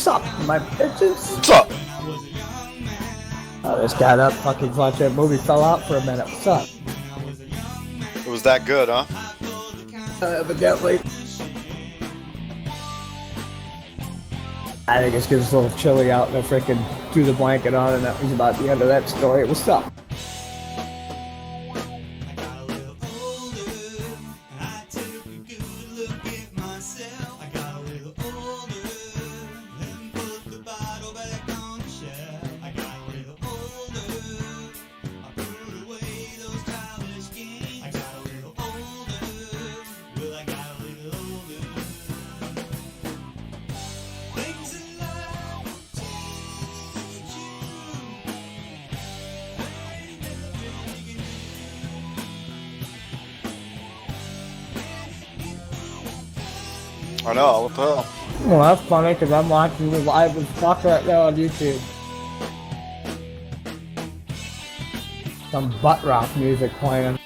Sup, my bitches? What's up? Oh, this guy that fucking watched that movie fell out for a minute. What's up? It was that good, huh? Evidently. I think it's because it's a little chilly out and I freaking threw the blanket on and that was about the end of that story. What's up? I know, what the hell? Well, that's funny because I'm watching the live as fuck right now on YouTube. Some butt rock music playing.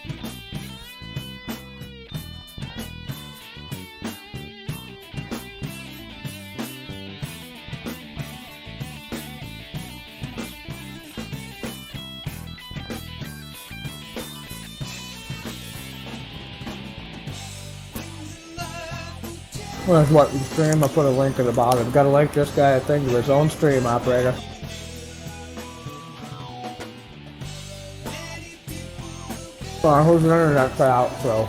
Well, that's what the stream. I put a link at the bottom. Gotta link this guy, I think, to his own stream operator. Well, who's an internet crowd, so.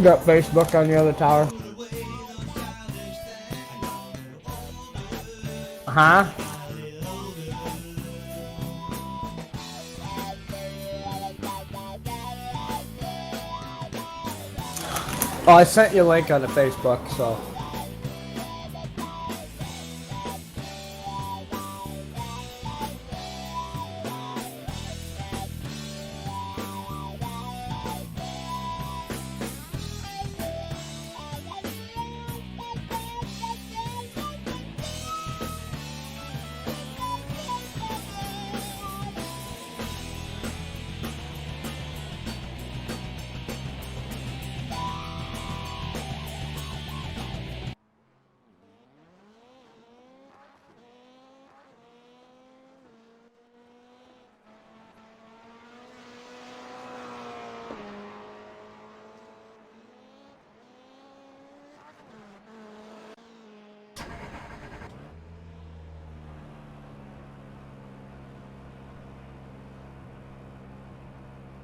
Got Facebook on the other tower. Huh? Oh, I sent you a link on the Facebook, so.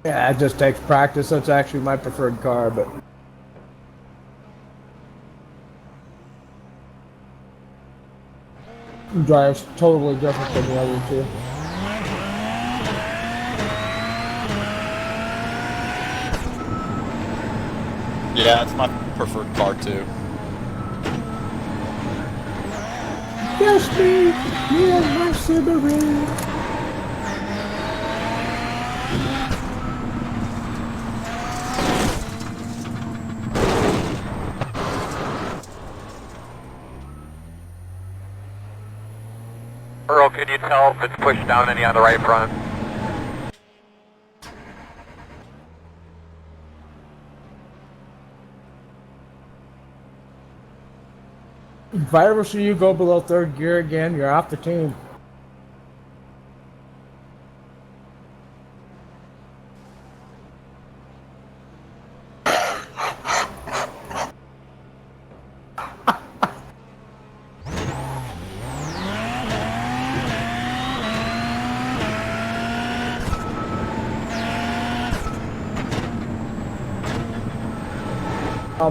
Yeah, it just takes practice. That's actually my preferred car, but. Drives totally different than the other two. Yeah, it's my preferred car too. Yes, me and my Subaru. Earl, can you tell if it's pushed down any on the right front? If I ever see you go below third gear again, you're off the team.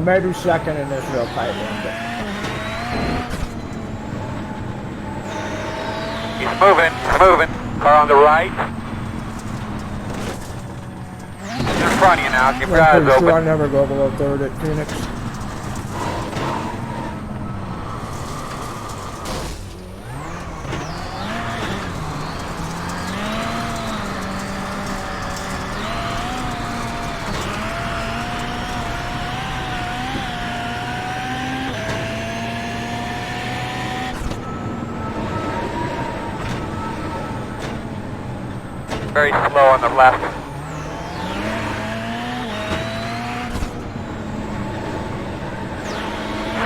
Maybe second in this real tight one, but. He's moving. Car on the right. In front of you now, keep your eyes I'm pretty open. sure I never go below third at Phoenix. Very slow on the left.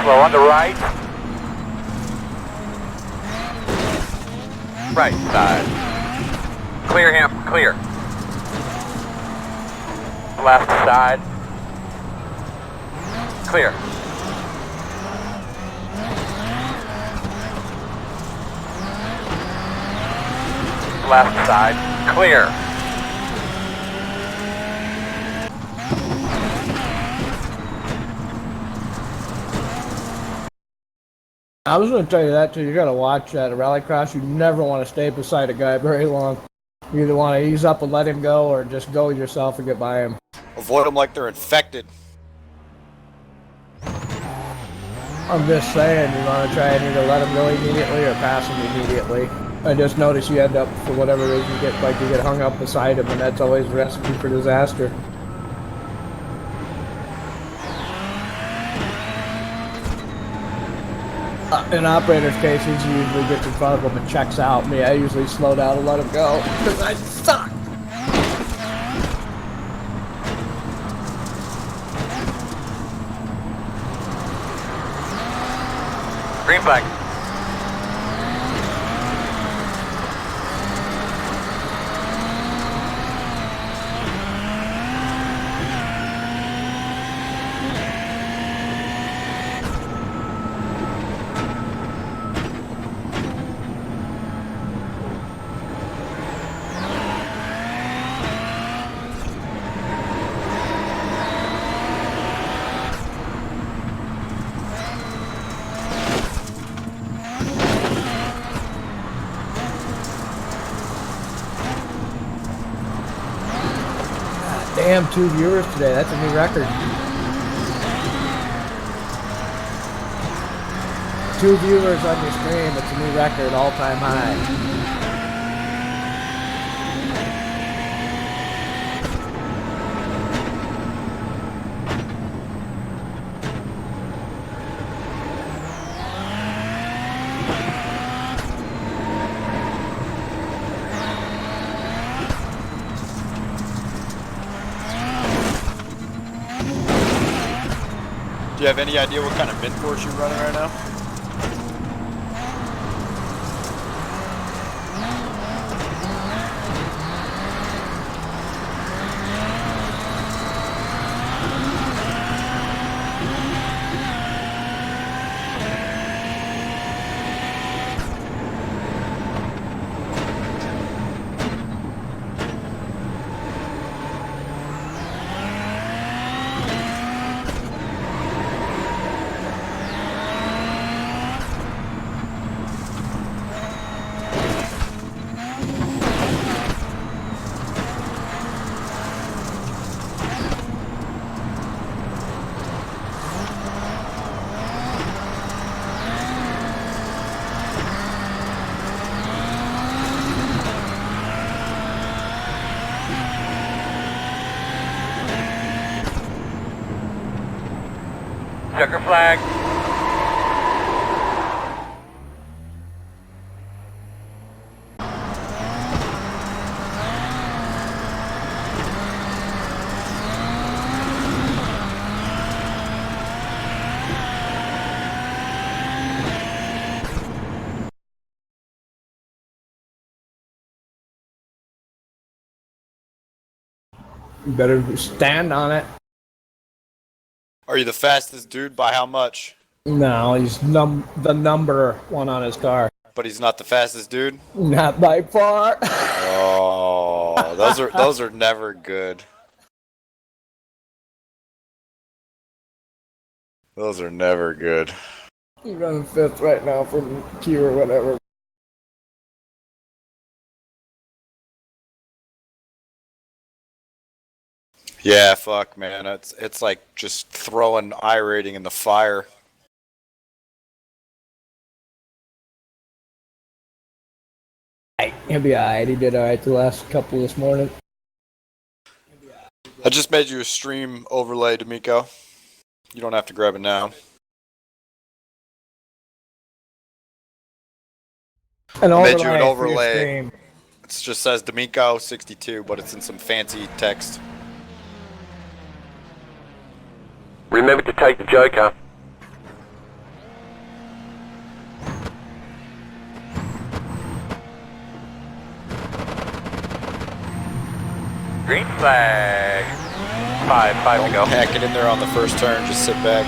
Slow on the right. Right side. Clear him, clear. Left side. Clear. Left side, clear. I was going to tell you that too. You got to watch at a rallycross. You never want to stay beside a guy very long. You either want to ease up and let him go, or just go yourself and get by him. Avoid them like they're infected. I'm just saying, you want to try and either let him go immediately or pass him immediately. I just noticed you end up, for whatever reason, you get hung up beside him, and that's always a recipe for disaster. In operator's cases, he usually gets in front of him and checks out. Me, I usually slow down and let him go, because I suck. Green flag. Damn, 2 viewers today. That's a new record. 2 viewers on your stream. It's a new record, all-time high. Do you have any idea what kind of mint course you're running right now? Checker flag. You better stand on it. Are you the fastest dude by how much? No, he's the number one on his car. But he's not the fastest dude? Not by far. Oh, those are never good. Those are never good. He's running 5th right now from Q or whatever. Yeah, fuck, man. It's like just throwing iRating in the fire. He'll be alright. He did alright the last couple this morning. I just made you a stream overlay, D'Amico. You don't have to grab it now. An I made you an for your overlay. stream. It just says D'Amico 62, but it's in some fancy text. Remember to take the Joker. Green flag. Five to go. Hack it in there on the first turn. Just sit back.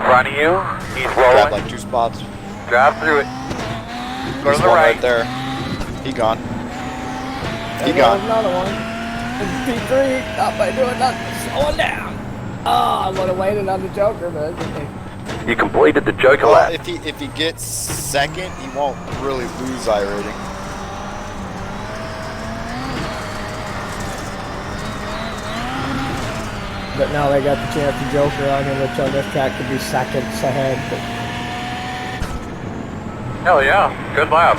Front of you. He's Grab rolling. like 2 spots. Drive through it. Go There's to the one right. right there. He gone. He There gone. goes another one. It's P3, not by doing nothing, slowing down. Oh, I would have waited on the Joker, but You completed the Joker Well, lap. if he gets second, he won't really lose iRating. but now they got the chance to Joker on him, which on this track could be seconds ahead. But Hell yeah. Good lap.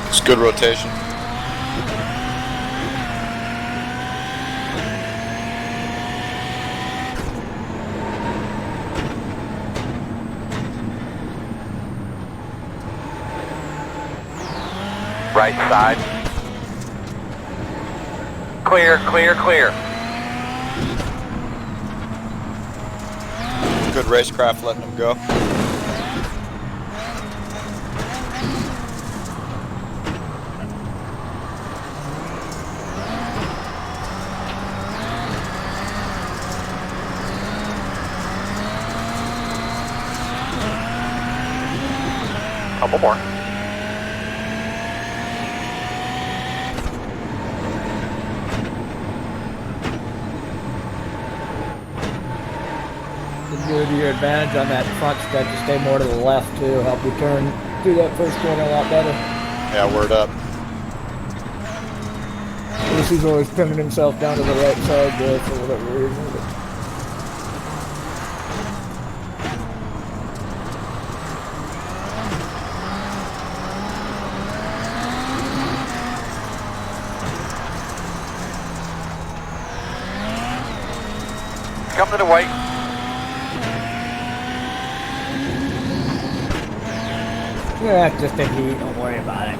It's good rotation. Right side. Clear, clear, clear. Good racecraft letting him go. Couple more. it's good to your advantage on that front stretch to stay more to the left too, help you turn through that first corner a lot better. Yeah, word up. He's always pinning himself down to the right side there for whatever reason. But Come to the white. yeah, that's just a heat, don't worry about it.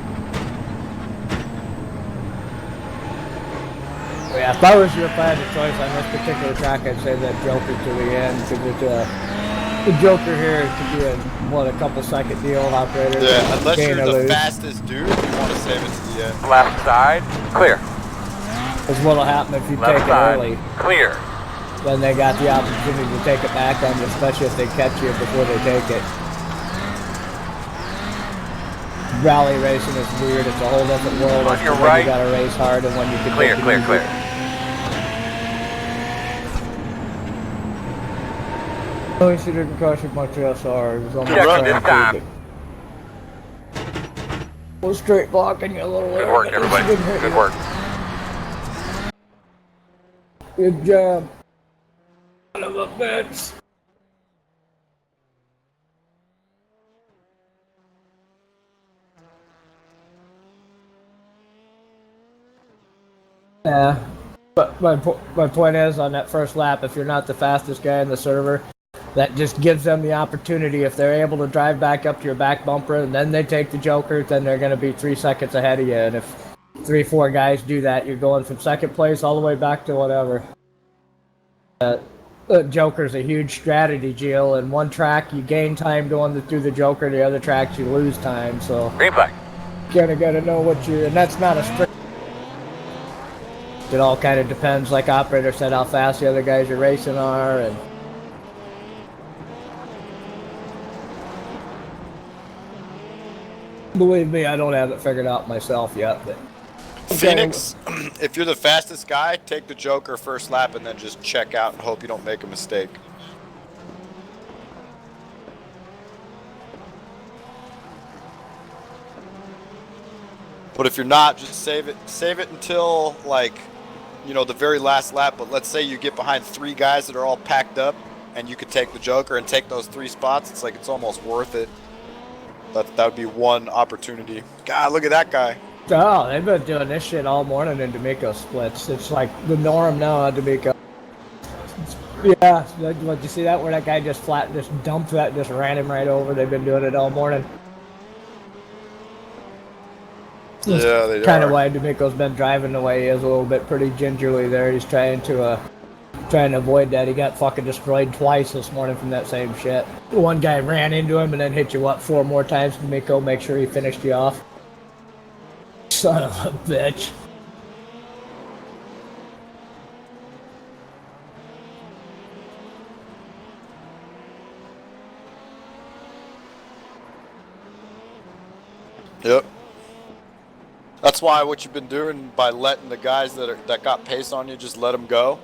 But yeah, if I was your plan of choice on this particular track, I'd say that Joker to the end, because the Joker here could be a couple second deal, operator. Yeah, unless gain you're or the lose. fastest dude, you want to save it to the end. Left side. Clear. Because what'll happen if you Left take side. it early, Clear. then they got the opportunity to take it back on you, especially if they catch you before they take it. Rally racing is weird. It's a whole different world. On It's your when right. you gotta race hard and when you can Clear, take it clear, easy. clear. At least he didn't crush it much SR. It was almost Check trying this to time. was straight blocking you a little Good later, work, but at least everybody. he didn't hit Good you. work. Good job. Son of a bitch. Yeah. But my point is, on that first lap, if you're not the fastest guy in the server, that just gives them the opportunity. If they're able to drive back up to your back bumper and then they take the Joker, then they're going to be 3 seconds ahead of you. And if 3-4 guys do that, you're going from second place all the way back to whatever. Joker's a huge strategy, Jill. And one track, you gain time going through the Joker. The other tracks, you lose time. So Green flag. you kind of got to know what you're... And that's not a strict... It all kind of depends, like operator said, how fast the other guys you're racing are. And believe me, I don't have it figured out myself yet. But Phoenix, if you're the fastest guy, take the Joker first lap and then just check out and hope you don't make a mistake. But if you're not, just save it. Save it until like, you know, the very last lap. But let's say you get behind 3 guys that are all packed up, and you could take the Joker and take those 3 spots. It's like it's almost worth it. That would be one opportunity. God, look at that guy. Oh, they've been doing this shit all morning in D'Amico splits. It's like the norm now on D'Amico. Yeah, did you see that where that guy just dumped that, just ran him right over? They've been doing it all morning. Yeah, they Kind are. of why D'Amico's been driving the way he is a little bit, pretty gingerly there. He's trying to avoid that. He got fucking destroyed twice this morning from that same shit. One guy ran into him and then hit you up 4 more times. D'Amico make sure he finished you off. Son of a bitch. Yep. That's why what you've been doing by letting the guys that got pace on you, just let them go.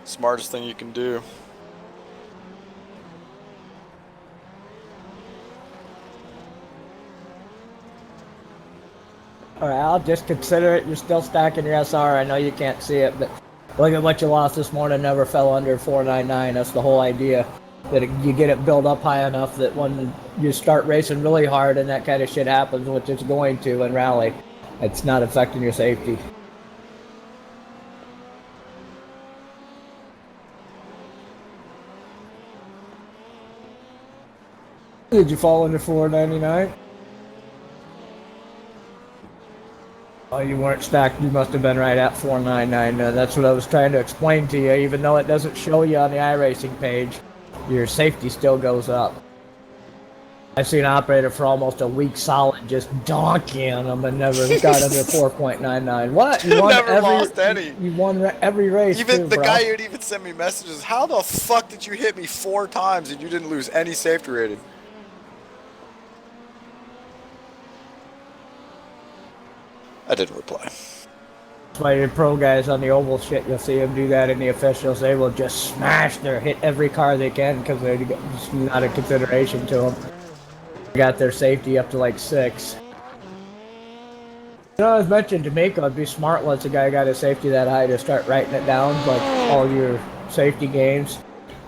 Smartest thing you can do. Alright, I'll just consider it. You're still stacking your SR. I know you can't see it, but look at what you lost this morning. Never fell under 499. That's the whole idea. That you get it built up high enough that when you start racing really hard and that kind of shit happens, which it's going to in rally, it's not affecting your safety. Did you fall under 499? Oh, you weren't stacked. You must have been right at 499. That's what I was trying to explain to you. Even though it doesn't show you on the iRacing page, your safety still goes up. I've seen an operator for almost a week solid just donking them and never got under 4.99. What? You won Never lost any. You won every race. Even too, the bro. guy who'd even send me messages, how the fuck did you hit me 4 times and you didn't lose any safety rating? I didn't reply. That's why your pro guys on the oval shit, you'll see them do that in the officials. They will just hit every car they can because they're just not a consideration to them. They got their safety up to like 6. You know, as mentioned, D'Amico, it'd be smart once a guy got his safety that high to start writing it down, like all your safety games.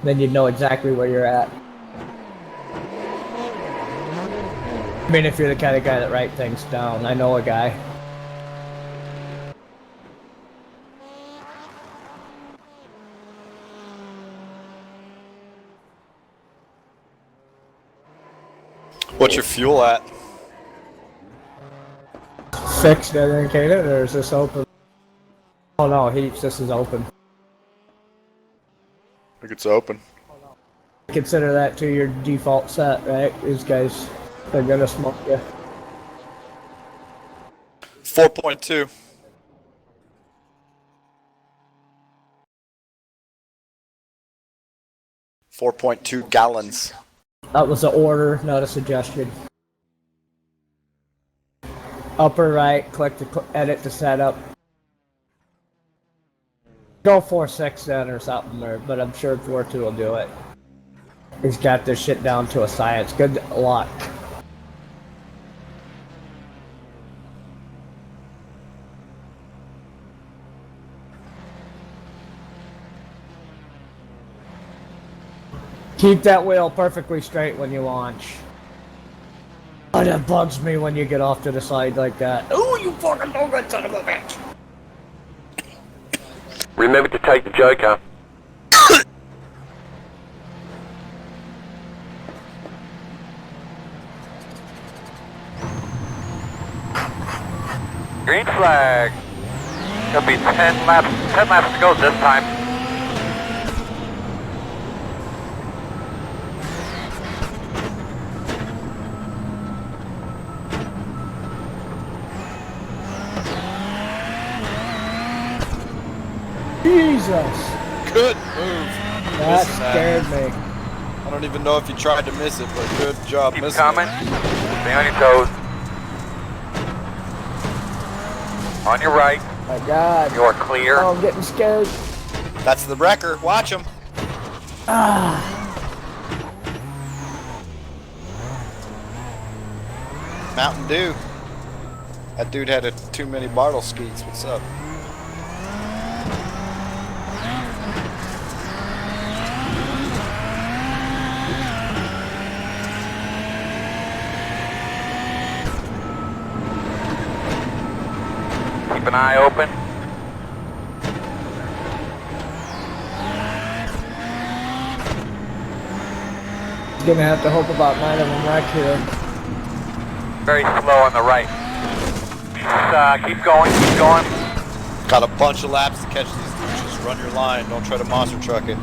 Then you'd know exactly where you're at. I mean, if you're the kind of guy that writes things down. I know a guy. What's your fuel at? Fixed, I think, ain't it? Or is this open? Oh no, heaps, this is open. I think it's open. Consider that to your default set, right? These guys, they're gonna smoke you. 4.2. .2 gallons. That was an order, not a suggestion. Upper right, click to edit to setup. Go 4.6 then or something, but I'm sure 4.2 will do it. He's got this shit down to a science. Good luck. Keep that wheel perfectly straight when you launch. Oh, that bugs me when you get off to the side like that. Oh, you fucking good son of a bitch! Remember to take the Joker. Green flag. It'll be 10 laps to go this time. Jesus! Good move. That Missing scared me. I don't even know if you tried to miss it, but good job Keep missing coming. it. Stay on your toes. On your right. My God. You're clear. Oh, I'm getting scared. That's the wrecker. Watch him. Mountain Dew. That dude had too many Bartle skeets. What's up? Keep an eye open. Gonna have to hope about 9 of them wreck here. Very slow on the right. Keep going, keep going. Got a bunch of laps to catch these dudes. Just run your line. Don't try to monster truck it.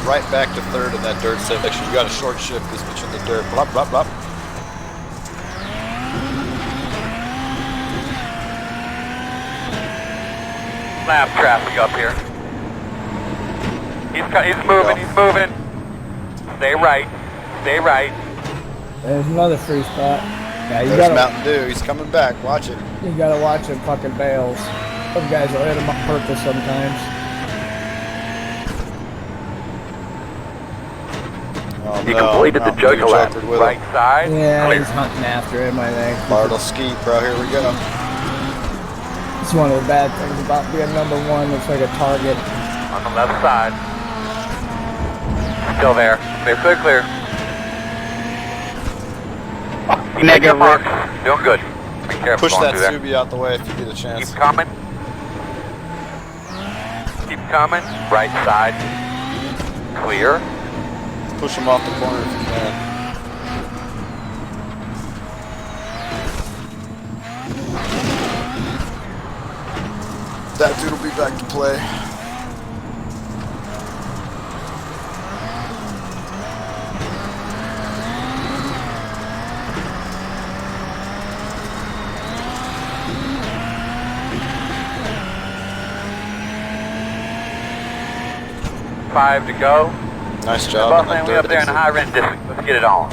Right back to third in that dirt section. You got a short shift this bitch in the dirt. Blop, blop, blop. Lap traffic up here. He's moving, he's moving. Stay right, stay right. There's another free spot. Yeah, you There's gotta, Mountain Dew. He's coming back. Watch it. you gotta watch them fucking bales. Some guys will hit them on purpose sometimes. Oh, You no. completed the Mountain Dew Joker lap. jokered with Right him. side, Yeah, clear. he's hunting after him, I think. Bartle skeet, bro. Here we go. It's one of the bad things about being number one. It's like a target. On the left side. Still there. Clear, clear, clear. Negative mark. Doing good. Be careful Push going that through there. Subi out the way if you get a chance. Keep coming. Keep coming. Right side. Clear. Push him off the corner if you can. That dude will be back to play. Five to go. Nice job. Boss on that man, we up dirt there in the exit. high rent district. Let's get it on.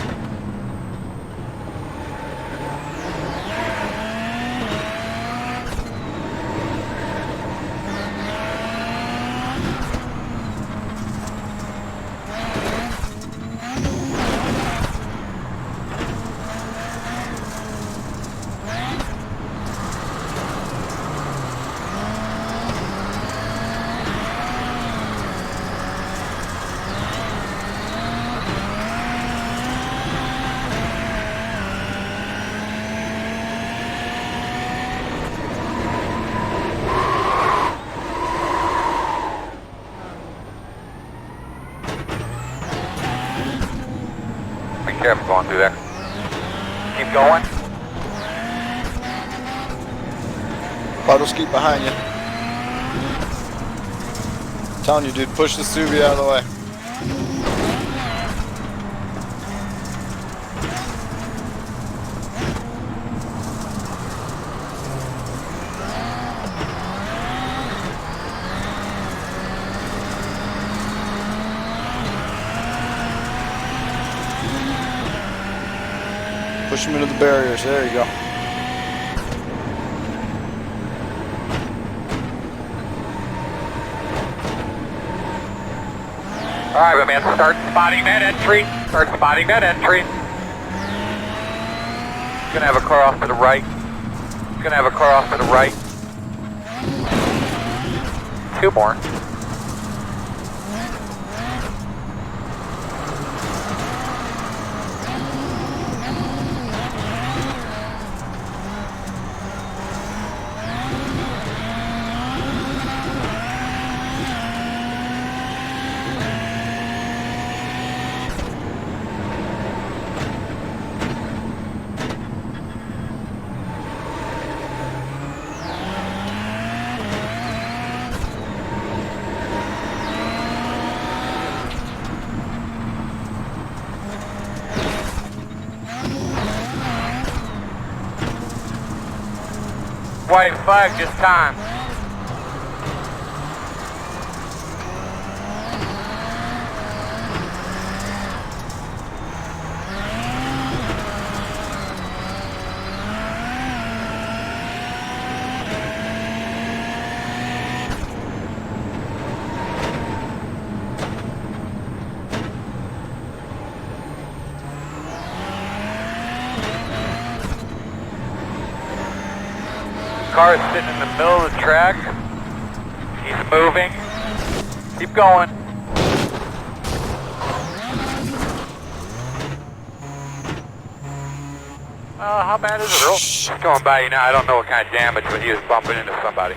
Be careful going through there. Keep going. Bartle skeet behind you. Telling you, dude, push the Subi out of the way. Push him into the barriers. There you go. All right, my man, start spotting that entry. Start spotting that entry. Gonna have a car off to the right. Gonna have a car off to the right. Two more. white flag this time. Car is sitting in the middle of the track. He's moving. Keep going. How bad is it, Earl? He's going by you now. I don't know what kind of damage, but he was bumping into somebody.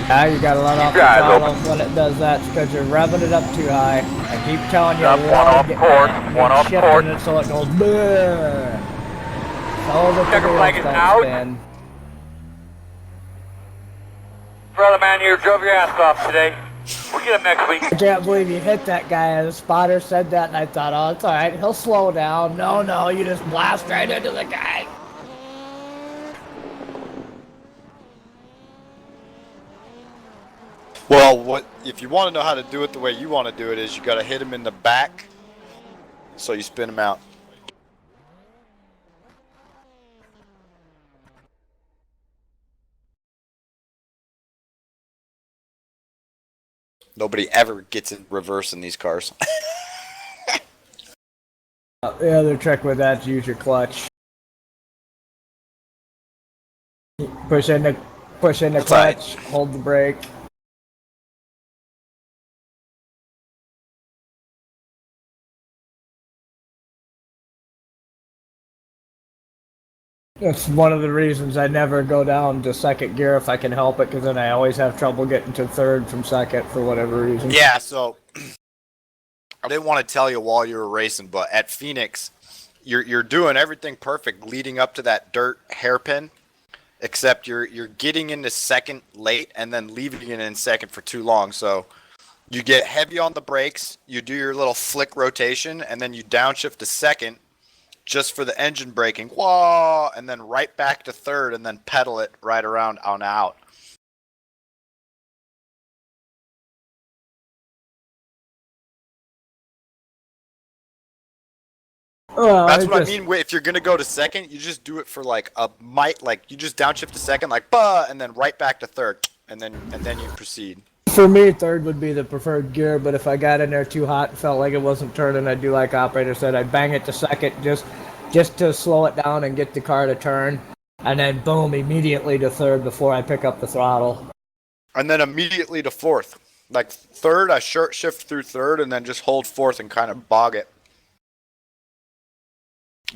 Now you gotta let off the Drive throttle open. when it does that because you're revving it up too high. I keep telling you, Up, you one off get- port, you're one off shifting port. it so it goes bleh. So the Checker wheels flag is don't out. spin. Brother man, you drove your ass off today. We'll get him next week. I can't believe you hit that guy. And the spotter said that, and I thought, oh, it's all right. He'll slow down. No, you just blast right into the guy. Well, what if you want to know how to do it the way you want to do it is you got to hit him in the back, so you spin him out. Nobody ever gets in reverse in these cars. The other trick with that is use your clutch. Push in the That's right. clutch, hold the brake. That's one of the reasons I never go down to second gear if I can help it, because then I always have trouble getting to third from second for whatever reason. Yeah, so I didn't want to tell you while you were racing, but at Phoenix, you're doing everything perfect leading up to that dirt hairpin, except you're getting into second late and then leaving it in second for too long. So you get heavy on the brakes, you do your little flick rotation, and then you downshift to second just for the engine braking, whoa, and then right back to third, and then pedal it right around on out. That's what I mean. If you're gonna go to second, you just do it for like you just downshift to second, like bah, and then right back to third, and then you proceed. For me, third would be the preferred gear, but if I got in there too hot and felt like it wasn't turning, I'd do like operator said, I'd bang it to second just to slow it down and get the car to turn, and then boom, immediately to third before I pick up the throttle. And then immediately to fourth. Like third, I shift through third, and then just hold fourth and kind of bog it.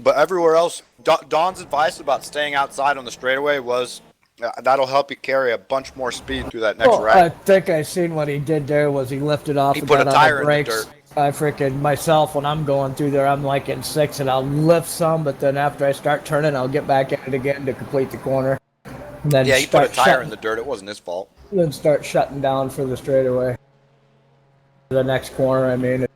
But everywhere else, Don's advice about staying outside on the straightaway was that'll help you carry a bunch more speed through that next Well, I rack. think I seen what he did there was he lifted off He and put a got tire on in the the brakes. dirt. I freaking myself when I'm going through there, I'm like in six and I'll lift some, but then after I start turning, I'll get back in it again to complete the corner. And then Yeah, he put a start tire in the dirt. It wasn't his fault. Then start shutting down for the straightaway. The next corner, I mean.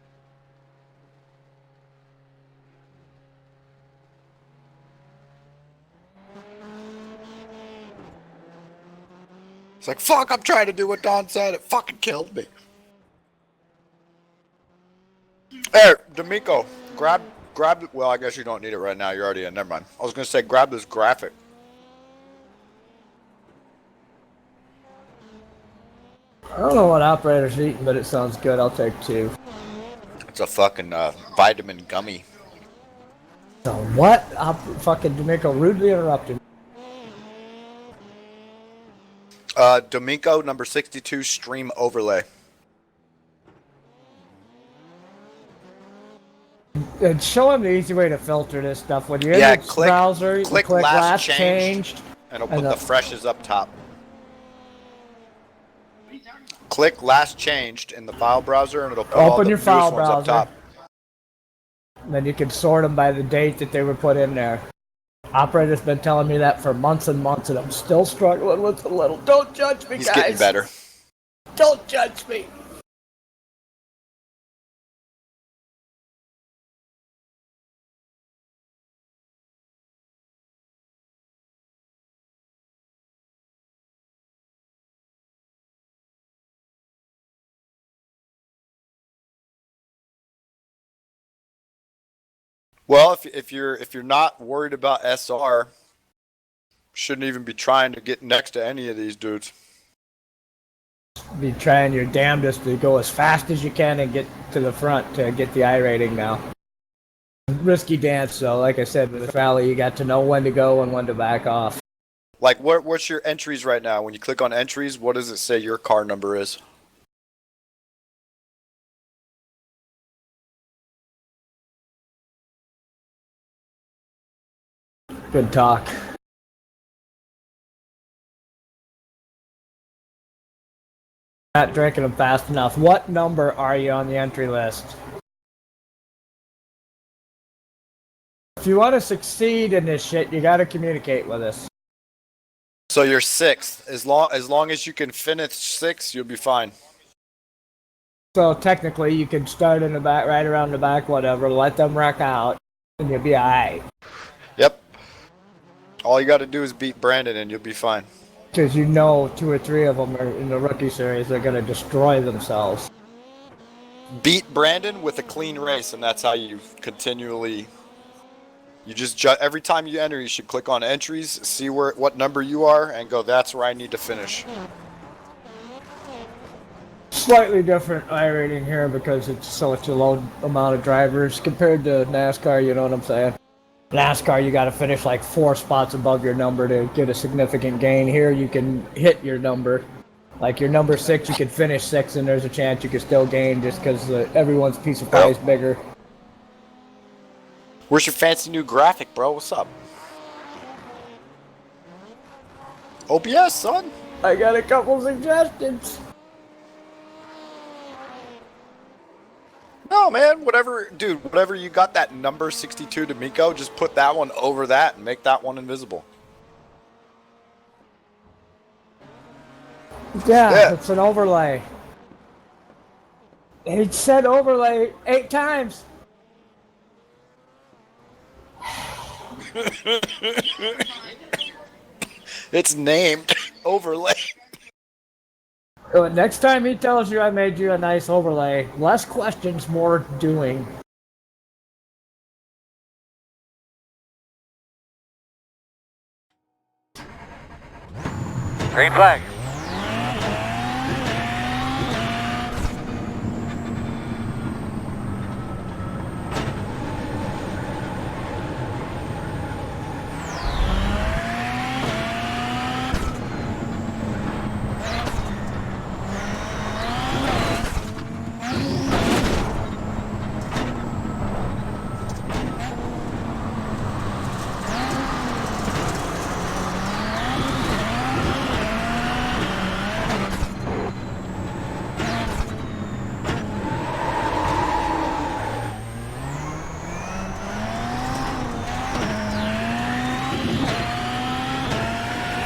It's like, fuck, I'm trying to do what Don said. It fucking killed me. Hey, D'Amico, grab. Well, I guess you don't need it right now. You're already in. Never mind. I was gonna say, grab this graphic. I don't know what operator's eating, but it sounds good. I'll take two. It's a fucking vitamin gummy. So what? Fucking D'Amico rudely interrupted. D'Amico number 62 stream overlay. And show him the easy way to filter this stuff. When you're in the click, browser, you click click last last changed, changed. and it'll and put the freshes up top. Click last changed in the file browser, and it'll put all Open the your newest file ones up browser. top. And then you can sort them by the date that they were put in there. Operator's been telling me that for months and months, and I'm still struggling with a little. Don't judge me, He's guys. getting better. Don't judge me. Well, if you're not worried about SR, shouldn't even be trying to get next to any of these dudes. Be trying your damnedest to go as fast as you can and get to the front to get the I rating now. Risky dance, though. Like I said, with this rally, you got to know when to go and when to back off. Like, what's your entries right now? When you click on entries, what does it say your car number is? Good talk. Not drinking them fast enough. What number are you on the entry list? If you want to succeed in this shit, you got to communicate with us. So you're 6th. As long as you can finish 6th, you'll be fine. So technically, you can start in the back, right around the back, whatever. Let them wreck out, and you'll be alright. Yep. All you got to do is beat Brandon, and you'll be fine. Because you know 2 or 3 of them are in the rookie series. They're going to destroy themselves. Beat Brandon with a clean race, and that's how you continually. You just every time you enter, you should click on entries, see what number you are, and go. That's where I need to finish. Slightly different I rating here because it's such a low amount of drivers compared to NASCAR. You know what I'm saying? NASCAR, you got to finish like 4 spots above your number to get a significant gain. Here, you can hit your number. Like your number 6, you can finish 6, and there's a chance you can still gain just because everyone's piece of pie is bigger. Where's your fancy new graphic, bro? What's up? OBS, son. I got a couple suggestions. No, man. Whatever you got that number 62 to Miko, just put that one over that and make that one invisible. Yeah, it's an overlay. It said overlay 8 times. It's named overlay. Next time he tells you I made you a nice overlay, less questions, more doing. Green flag.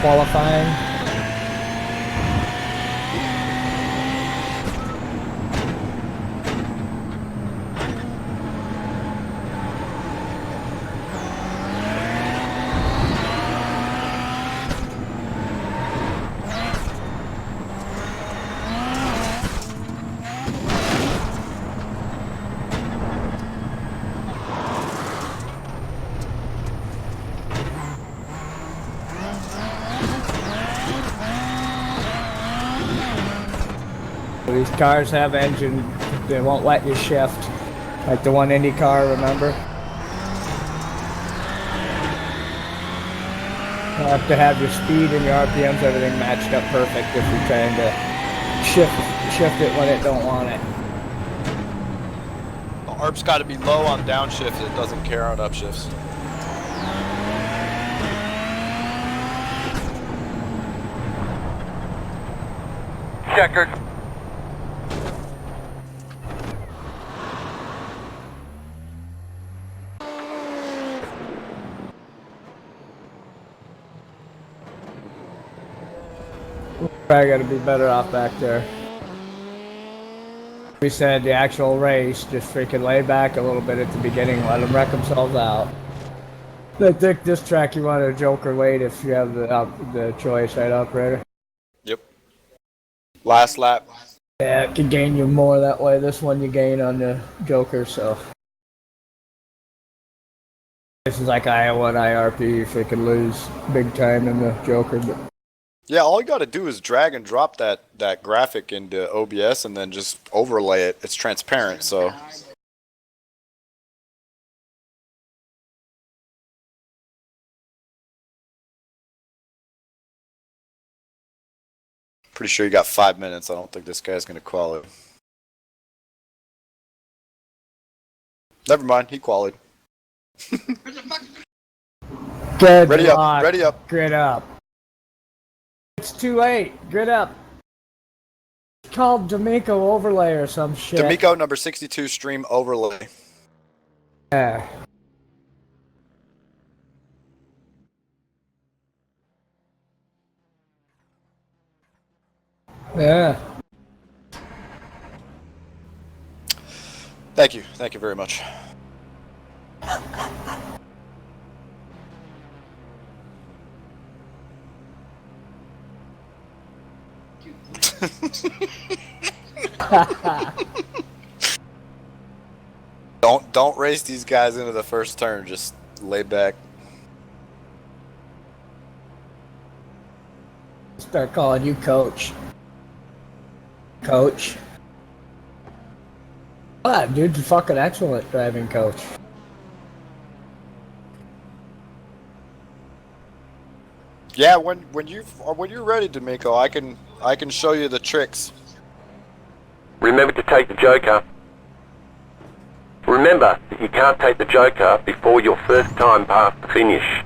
Qualifying. These cars have engine, they won't let you shift. Like the one Indy car, remember? You have to have your speed and your RPMs, everything matched up perfect if you're trying to shift it when it don't want it. The ARP's got to be low on downshift. It doesn't care on upshifts. Checkered. probably got to be better off back there. We said the actual race, just freaking lay back a little bit at the beginning, let them wreck themselves out. I think this track you want a Joker late if you have the choice, right, operator? Yep. Last lap. Yeah, it can gain you more that way. This one you gain on the Joker, so. This is like Iowa and IRP if they can lose big time in the Joker. But Yeah, all you got to do is drag and drop that graphic into OBS and then just overlay it. It's transparent, so. Pretty sure you got 5 minutes. I don't think this guy's going to qualify. Never mind, he qualified. good Ready luck. up, ready up. Grid up. It's too late. Grid up. It's called D'Amico overlay or some shit. D'Amico number 62 stream overlay. Yeah. Yeah. Thank you very much. Don't race these guys into the first turn. Just lay back. Start calling you coach. Coach. What, dude's a fucking excellent driving coach. Yeah, when you're ready, D'Amico, I can show you the tricks. Remember to take the Joker. Remember that you can't take the Joker before your first time past the finish.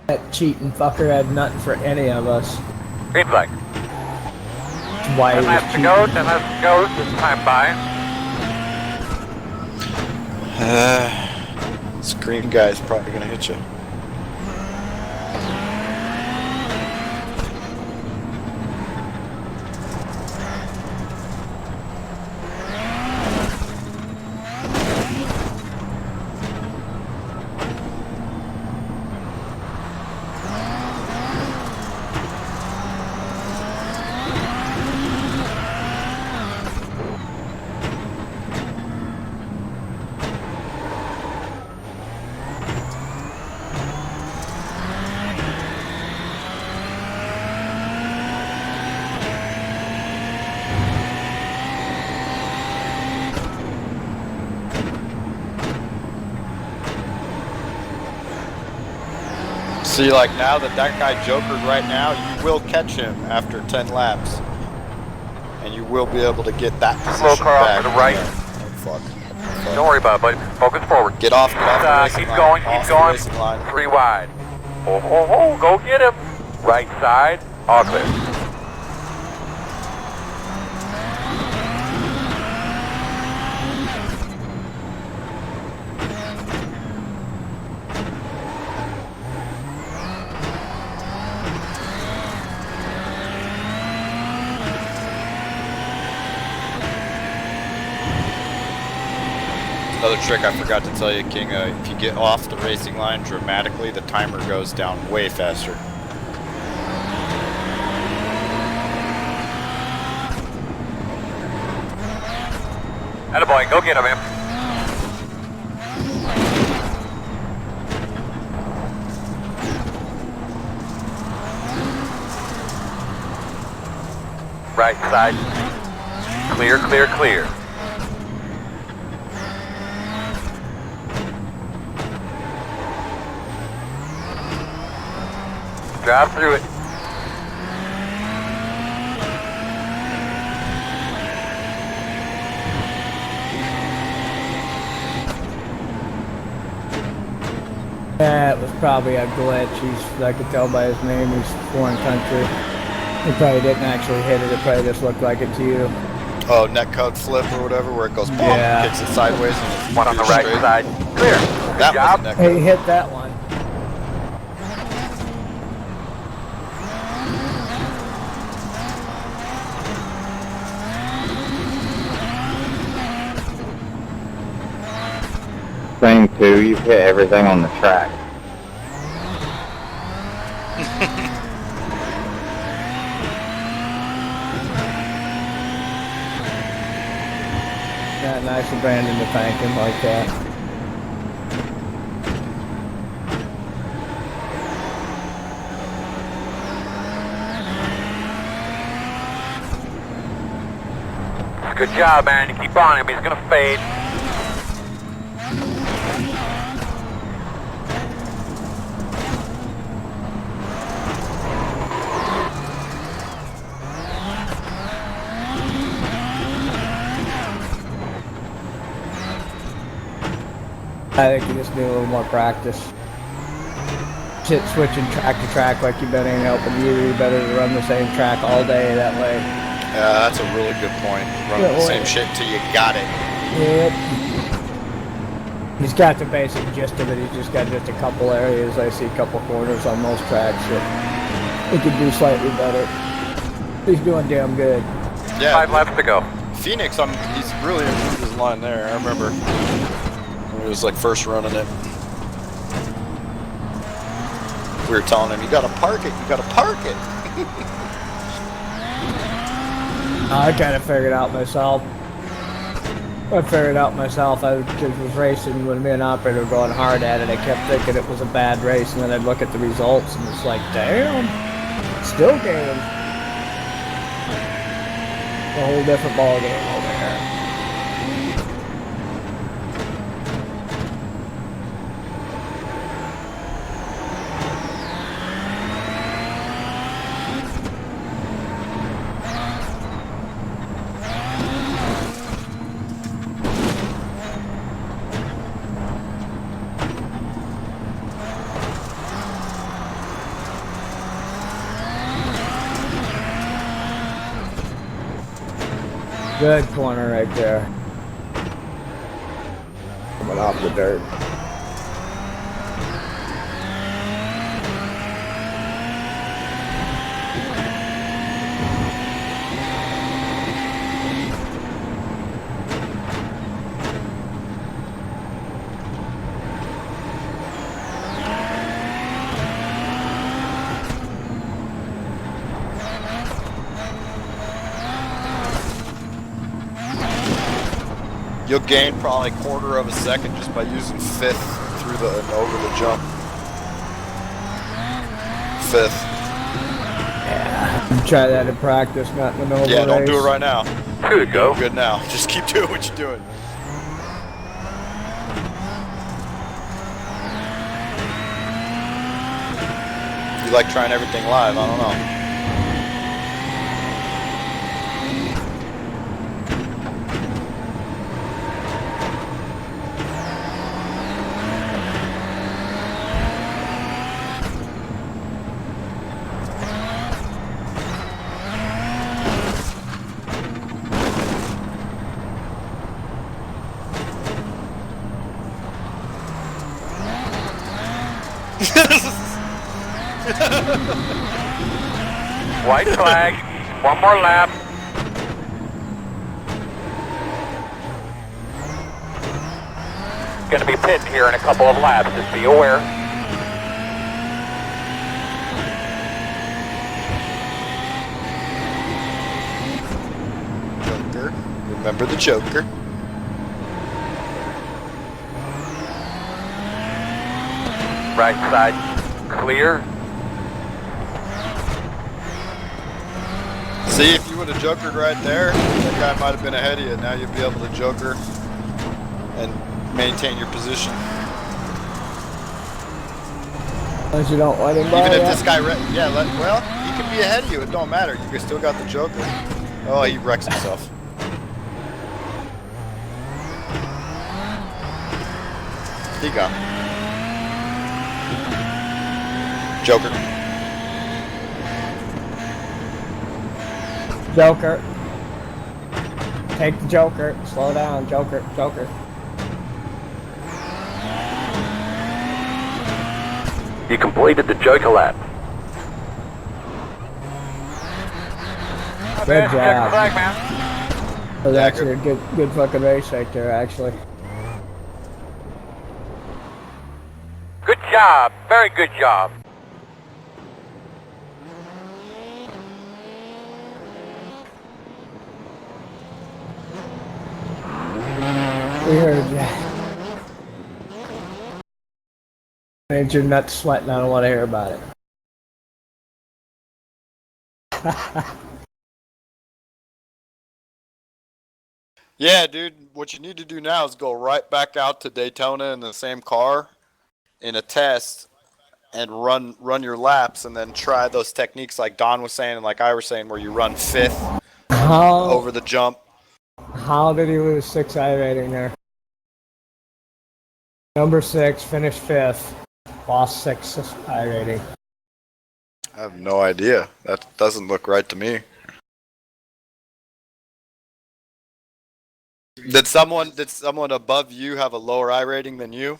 That cheating fucker had nothing for any of us. Green flag. That's why he was 10 laps to cheating. go, 10 laps to go, this time by. This green guy's probably gonna hit you. See, like now that guy jokered right now, you will catch him after 10 laps. And you will be able to get that position Slow car off back. to the right. Oh, fuck. Don't worry about it, buddy. Focus forward. Get off the racing Keep line. going, Off keep the going. racing line. 3 wide. Oh, go get him. Right side, all clear. Another trick I forgot to tell you, King, if you get off the racing line dramatically, the timer goes down way faster. Attaboy, go get him, man. Right side. Clear, clear, clear. Drive through it. Yeah, it was probably a glitch. I could tell by his name, he's foreign country. He probably didn't actually hit it, it probably just looked like it to you. Oh, netcode flip or whatever, where it goes, Yeah. kicks it sideways. And One on the right straight. side. Clear. That Good job. was a Hey, netcode. hit that one. thing too. You've hit everything on the track. Yeah, nice of Brandon to thank him like that. Good job, man. You keep on him. He's gonna fade. I think you just need a little more practice. Shit, switching track to track like you've been ain't helping you. You better run the same track all day that way. Yeah, that's a really good point. Running Yeah, the same shit till you got it. Yep. He's got the basic gist of it. He's just got just a couple areas. I see a couple corners on most tracks that he could do slightly better. He's doing damn good. Yeah, 5 laps to go. Phoenix, he's really improved his line there. I remember when he was like first running it. We were telling him, you gotta park it, you gotta park it. I kind of figured out myself. I figured out myself. I was racing when me and operator were going hard at it. I kept thinking it was a bad race, and then I'd look at the results, and it's like, damn, still game. A whole different ball game over there. Good corner right there. Coming off the dirt. You'll gain probably a quarter of a second just by using fifth through the and over the jump. Fifth. Yeah. Try that in practice, not in the Nova Yeah, don't race. do it right now. Good go. Good now. Just keep doing what you're doing. You like trying everything live, I don't know. White flag. One more lap. Gonna be pitting here in a couple of laps. Just be aware. Joker. Remember the Joker. Right side clear. See, if you would have jokered right there, that guy might have been ahead of you. Now you'll be able to joker and maintain your position. Unless you don't let him by. Even if ya. this guy, well, he could be ahead of you. It don't matter. You still got the joker. Oh, he wrecks himself. He gone. Joker. Joker. Take the Joker. Slow down, Joker. Joker. You completed the Joker lap. Good Check job. flag, man. That was actually a good fucking race right there, actually. job. Very good job. We heard you. Made your nuts sweating. I don't want to hear about it. Yeah, dude. What you need to do now is go right back out to Daytona in the same car in a test and run your laps, and then try those techniques like Don was saying and like I was saying, where you run fifth over the jump. How did he lose 6 I rating there? Number 6 finished 5th. Lost 6 I rating. I have no idea. That doesn't look right to me. Did someone above you have a lower I rating than you?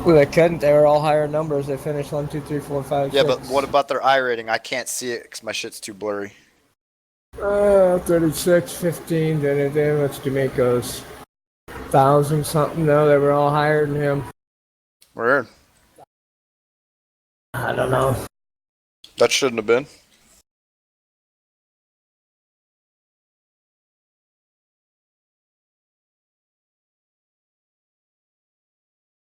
Well, they couldn't. They were all higher numbers. They finished 1, 2, 3, 4, 5, Yeah, 6. but what about their I rating? I can't see it because my shit's too blurry. 36, 15. Then what's D'Amico's? 1,000 something. No, they were all higher than him. Weird. I don't know. That shouldn't have been.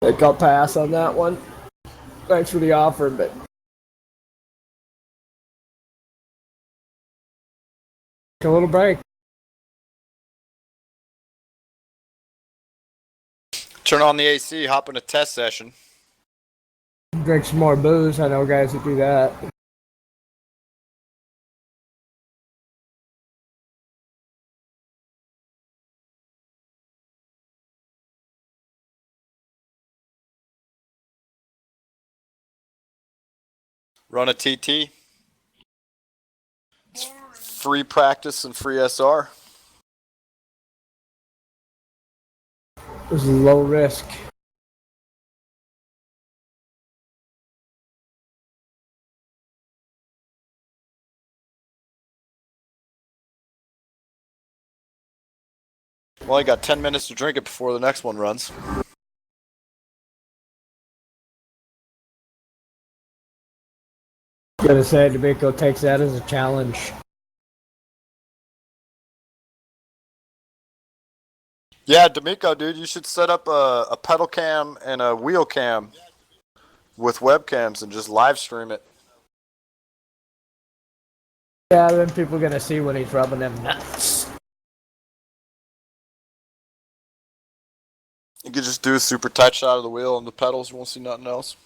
They got pass on that one. Thanks for the offer, but take a little break. Turn on the AC, hop in a test session. Drink some more booze. I know guys that do that. Run a TT. It's free practice and free SR. This is low risk. Well, you got 10 minutes to drink it before the next one runs. Gonna say D'Amico takes that as a challenge. Yeah, D'Amico, dude, you should set up a pedal cam and a wheel cam with webcams and just live stream it. Yeah, then people are gonna see when he's rubbing them nuts. You could just do a super tight shot of the wheel and the pedals. You won't see nothing else.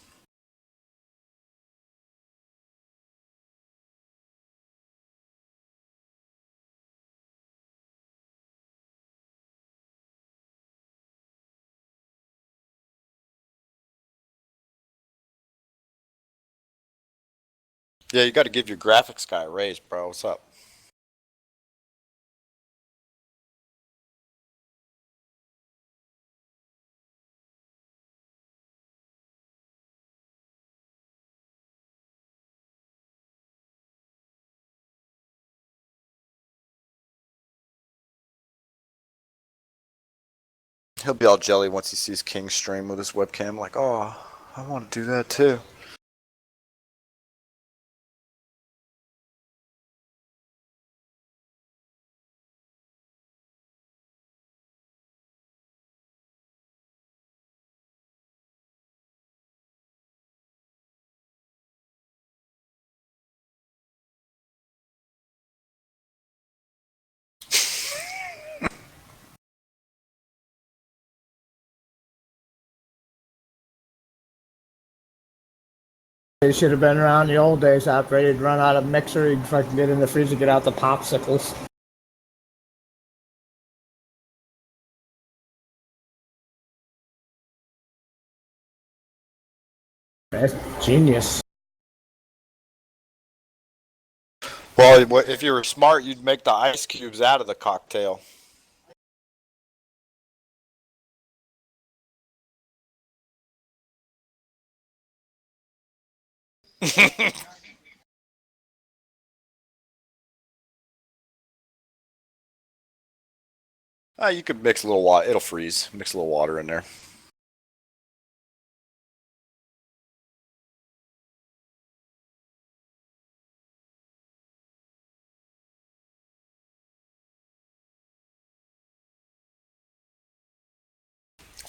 Yeah, you got to give your graphics guy a raise, bro. What's up? He'll be all jelly once he sees King stream with his webcam. Like, oh, I want to do that too. They should have been around the old days after he'd run out of mixer, he'd fucking get in the freezer, get out the popsicles. That's genius. Well, if you were smart, you'd make the ice cubes out of the cocktail. You could mix a little water. It'll freeze. Mix a little water in there.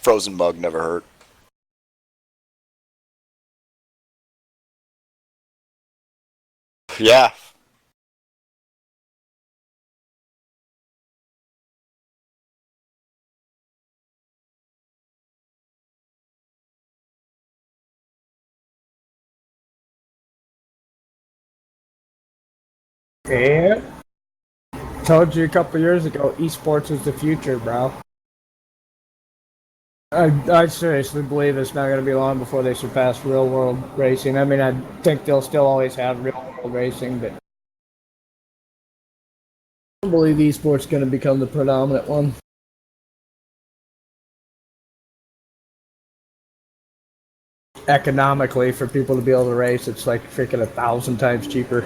Frozen mug never hurt. Yeah. Yeah. Told you a couple years ago, esports is the future, bro. I seriously believe it's not going to be long before they surpass real world racing. I mean, I think they'll still always have real world racing, but I believe esports is going to become the predominant one. Economically, for people to be able to race, it's like freaking 1,000 times cheaper.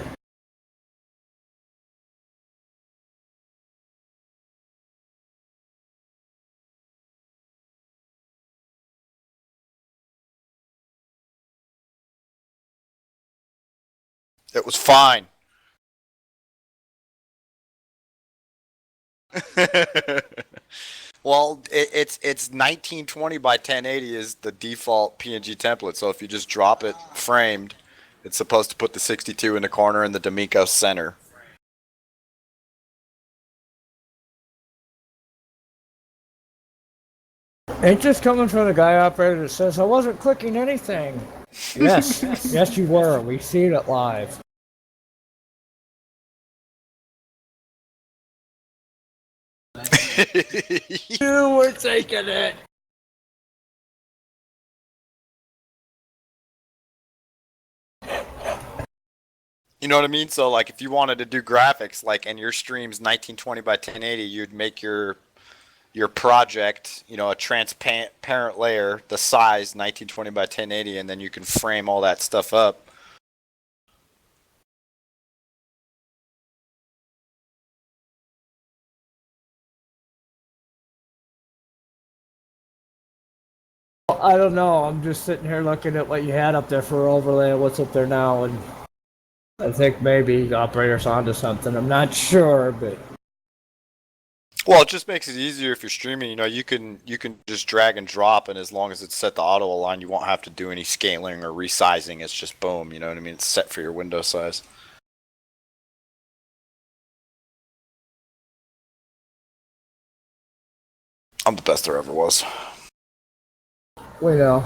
It was fine. Well, it's 1920 by 1080 is the default PNG template. So if you just drop it framed, it's supposed to put the 62 in the corner and the D'Amico center. Ain't this coming from the guy operator that says I wasn't clicking anything? Yes, yes, you were. We've seen it live. You were taking it. You know what I mean? So like if you wanted to do graphics like and your stream's 1920 by 1080, you'd make your project, you know, a transparent layer, the size 1920 by 1080, and then you can frame all that stuff up. I don't know. I'm just sitting here looking at what you had up there for overlay and what's up there now, and I think maybe the operator's onto something. I'm not sure, but Well, it just makes it easier if you're streaming. You know, you can just drag and drop, and as long as it's set to auto align, you won't have to do any scaling or resizing. It's just boom. You know what I mean? It's set for your window size. I'm the best there ever was. we know.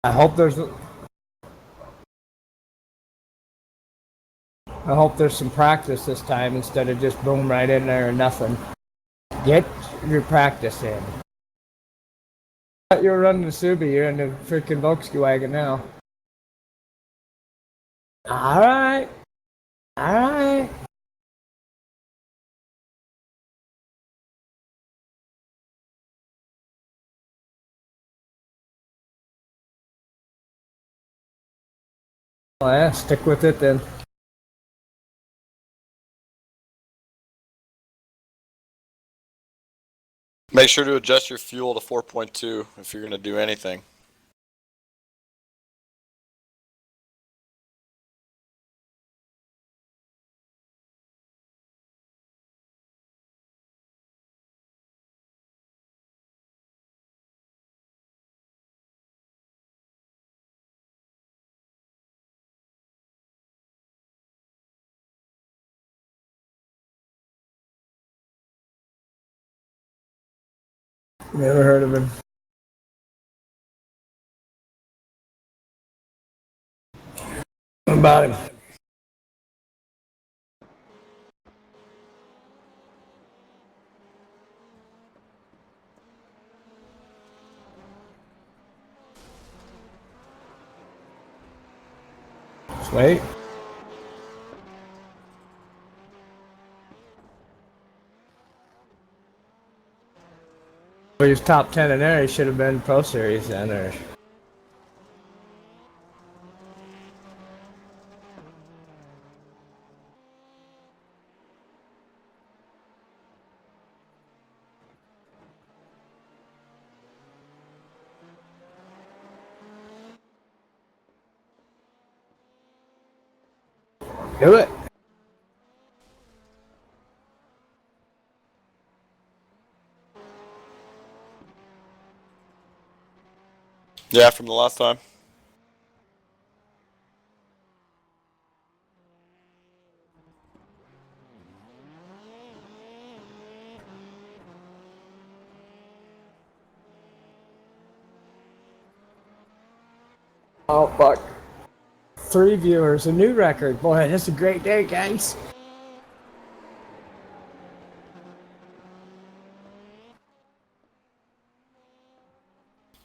I hope there's some practice this time instead of just boom right in there and nothing. Get your practice in. You're running the Subi, you're in the freaking Volkswagen now. Alright. Alright. Well, yeah, stick with it then. Make sure to adjust your fuel to 4.2 if you're going to do anything. Never heard of him. What about him? Sweet. Well, he was top 10 in there. He should have been Pro Series then, or Do it. Yeah, from the last time. Oh, fuck. 3 viewers, a new record. Boy, that's a great day, guys.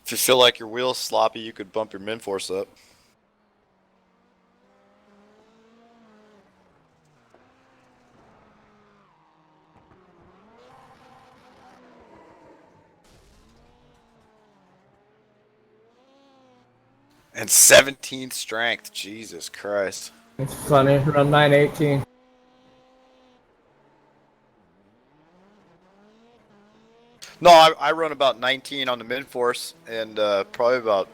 If you feel like your wheel's sloppy, you could bump your min force up. And 17th strength, Jesus Christ. It's funny. Run 918. No, I run about 19 on the min force and probably about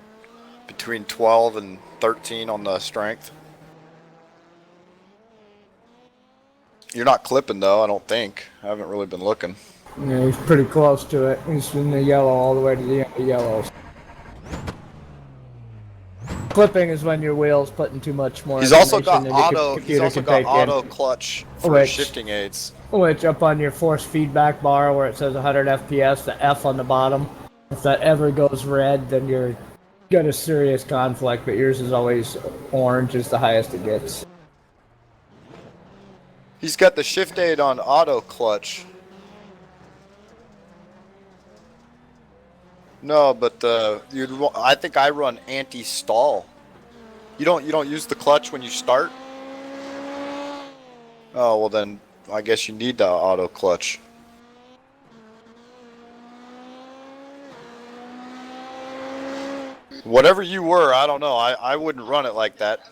between 12 and 13 on the strength. You're not clipping though, I don't think. I haven't really been looking. Yeah, he's pretty close to it. He's in the yellow all the way to the end of yellows. Clipping is when your wheel's putting too much more. He's also got information than your auto. He's computer also can got take auto in. clutch for Which- shifting aids. Which up on your force feedback bar where it says 100 FPS, the F on the bottom, if that ever goes red, then you're got a serious conflict, but yours is always orange is the highest it gets. He's got the shift aid on auto clutch. No, but I think I run anti-stall. You don't use the clutch when you start? Oh, well then I guess you need the auto clutch. Whatever you were, I don't know. I wouldn't run it like that.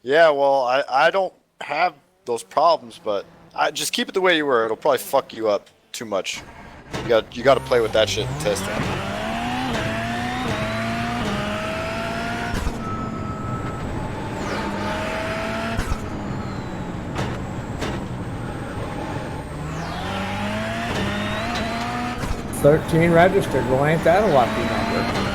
Yeah, well, I don't have those problems, but I just keep it the way you were. It'll probably fuck you up too much. You got to play with that shit and test it. $13 registered. Well, ain't that a lucky number?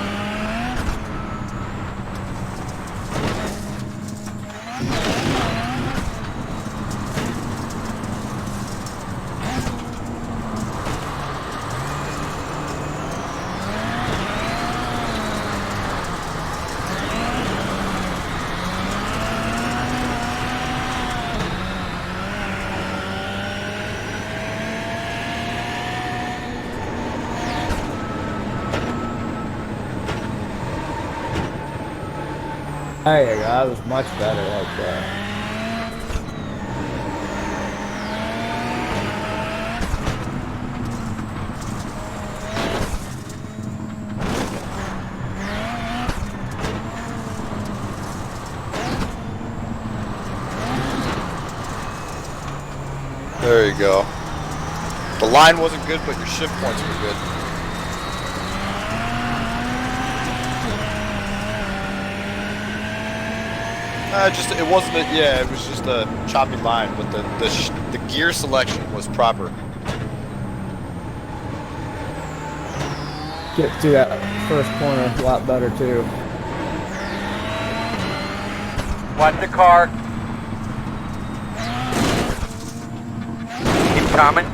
There you go. That was much better right there. There you go. The line wasn't good, but your shift points were good. It wasn't it was just a choppy line, but the gear selection was proper. Get through that first corner a lot better too. Watch the car. Keep coming.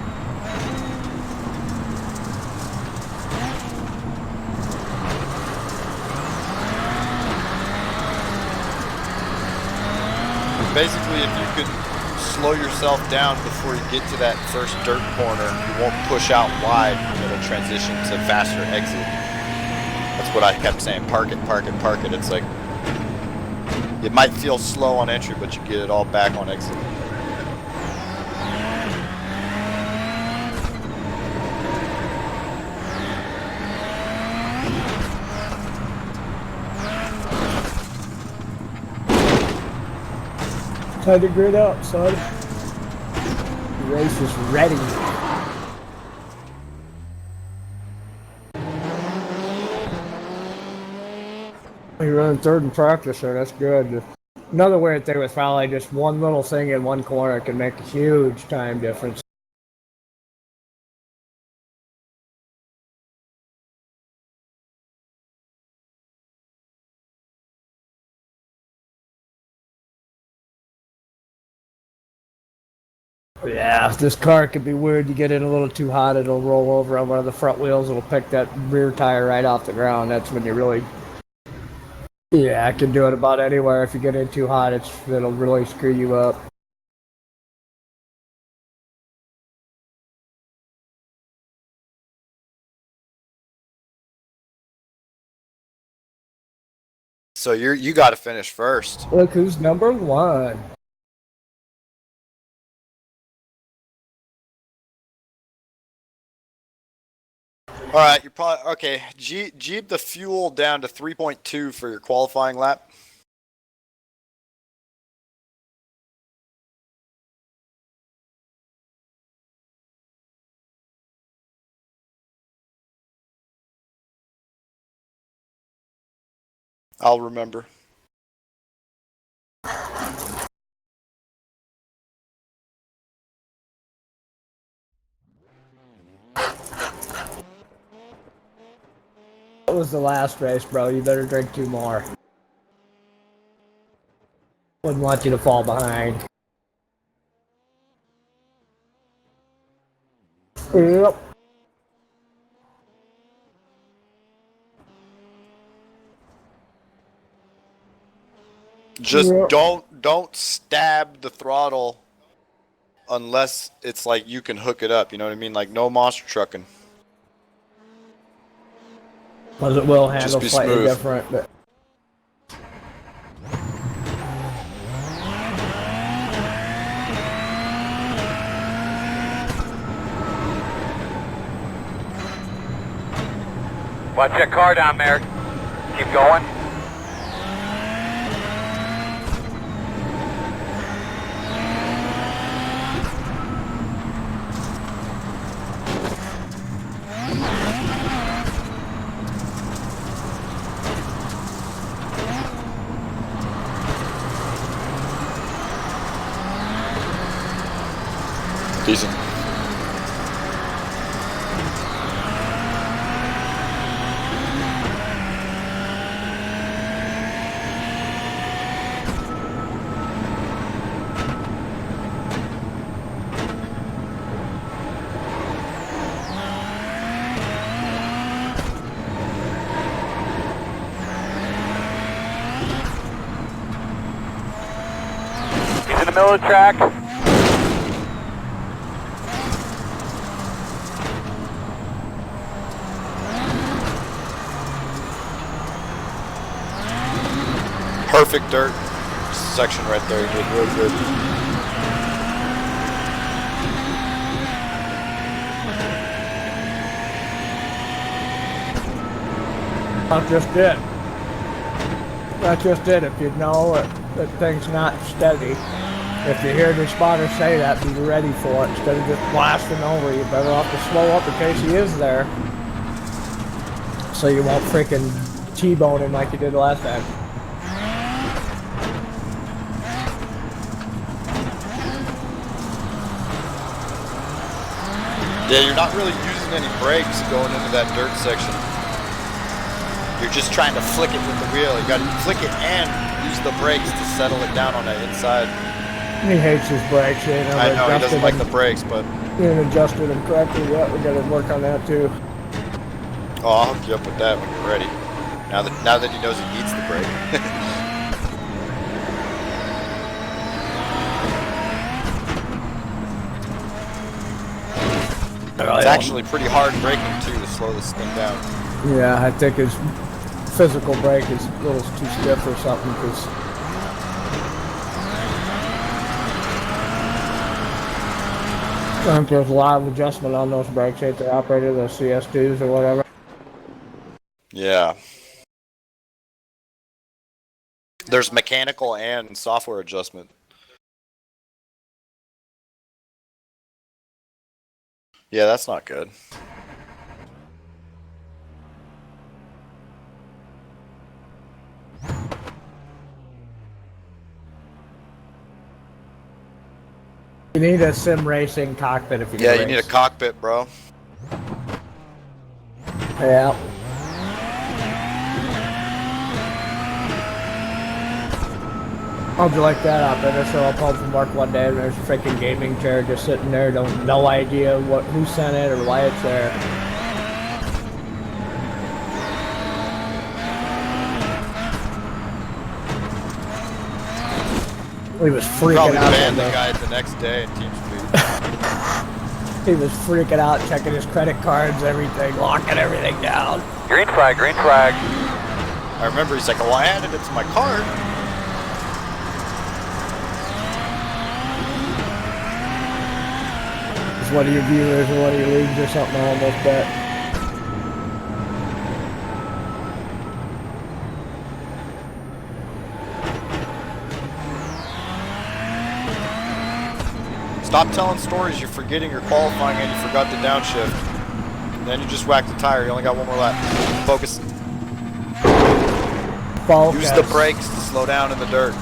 Basically, if you could slow yourself down before you get to that first dirt corner, you won't push out wide and it'll transition to faster exit. That's what I kept saying, park it, park it, park it. It's like, it might feel slow on entry, but you get it all back on exit. Time to grid up, son. The race is ready. You're running third in practice there. That's good. Another weird thing with probably just one little thing in one corner can make a huge time difference. Yeah, if this car could be weird. You get it a little too hot, it'll roll over on one of the front wheels. It'll pick that rear tire right off the ground. That's when you really... Yeah, I can do it about anywhere. If you get in too hot, it'll really screw you up. So you got to finish first. Look who's number one. All right, you're probably okay. Jeep the fuel down to 3.2 for your qualifying lap. I'll remember. That was the last race, bro. You better drink 2 more. Wouldn't want you to fall behind. Yep. Just Yep. don't stab the throttle unless it's like you can hook it up. You know what I mean? Like no monster trucking. Because it will handle be slightly smooth. different, but... Watch that car down there. Keep going. Decent. He's in the middle of the track. Perfect dirt section right there. You did really good. That's just it. That's just it. If you know that thing's not steady, if you hear the spotter say that, be ready for it. Instead of just blasting over, you better off to slow up in case he is there. So you won't freaking T-bone him like you did last time. Yeah, you're not really using any brakes going into that dirt section. You're just trying to flick it with the wheel. You got to flick it and use the brakes to settle it down on the inside. He hates his brakes. I know he doesn't like the brakes, but He didn't adjusted them correctly yet. We got to work on that too. oh, I'll hook you up with that when you're ready. Now that he knows he needs the brake. It's actually pretty hard braking too to slow this thing down. Yeah, I think his physical brake is a little too stiff or something. Because I think there's a lot of adjustment on those brakes. Ain't they operated those CS2s or whatever? Yeah. There's mechanical and software adjustment. Yeah, that's not good. You need a sim racing cockpit if you Yeah, can you need a race. cockpit, bro. Yeah. How'd you like that up? I show up home from work one day and there's a freaking gaming chair just sitting there, no idea who sent it or why it's there. He was freaking Probably out. ban the guy the next day in TeamSpeak. He was freaking out, checking his credit cards, everything, locking everything down. Green flag, green flag. I remember he's like, well, I added it to my cart. It's one of your viewers or one of your leagues or something, I almost bet. Stop telling stories. You're forgetting you're qualifying and you forgot to downshift. And then you just whacked the tire. You only got one more lap. Focus. Focus. Use the brakes to slow down in the dirt.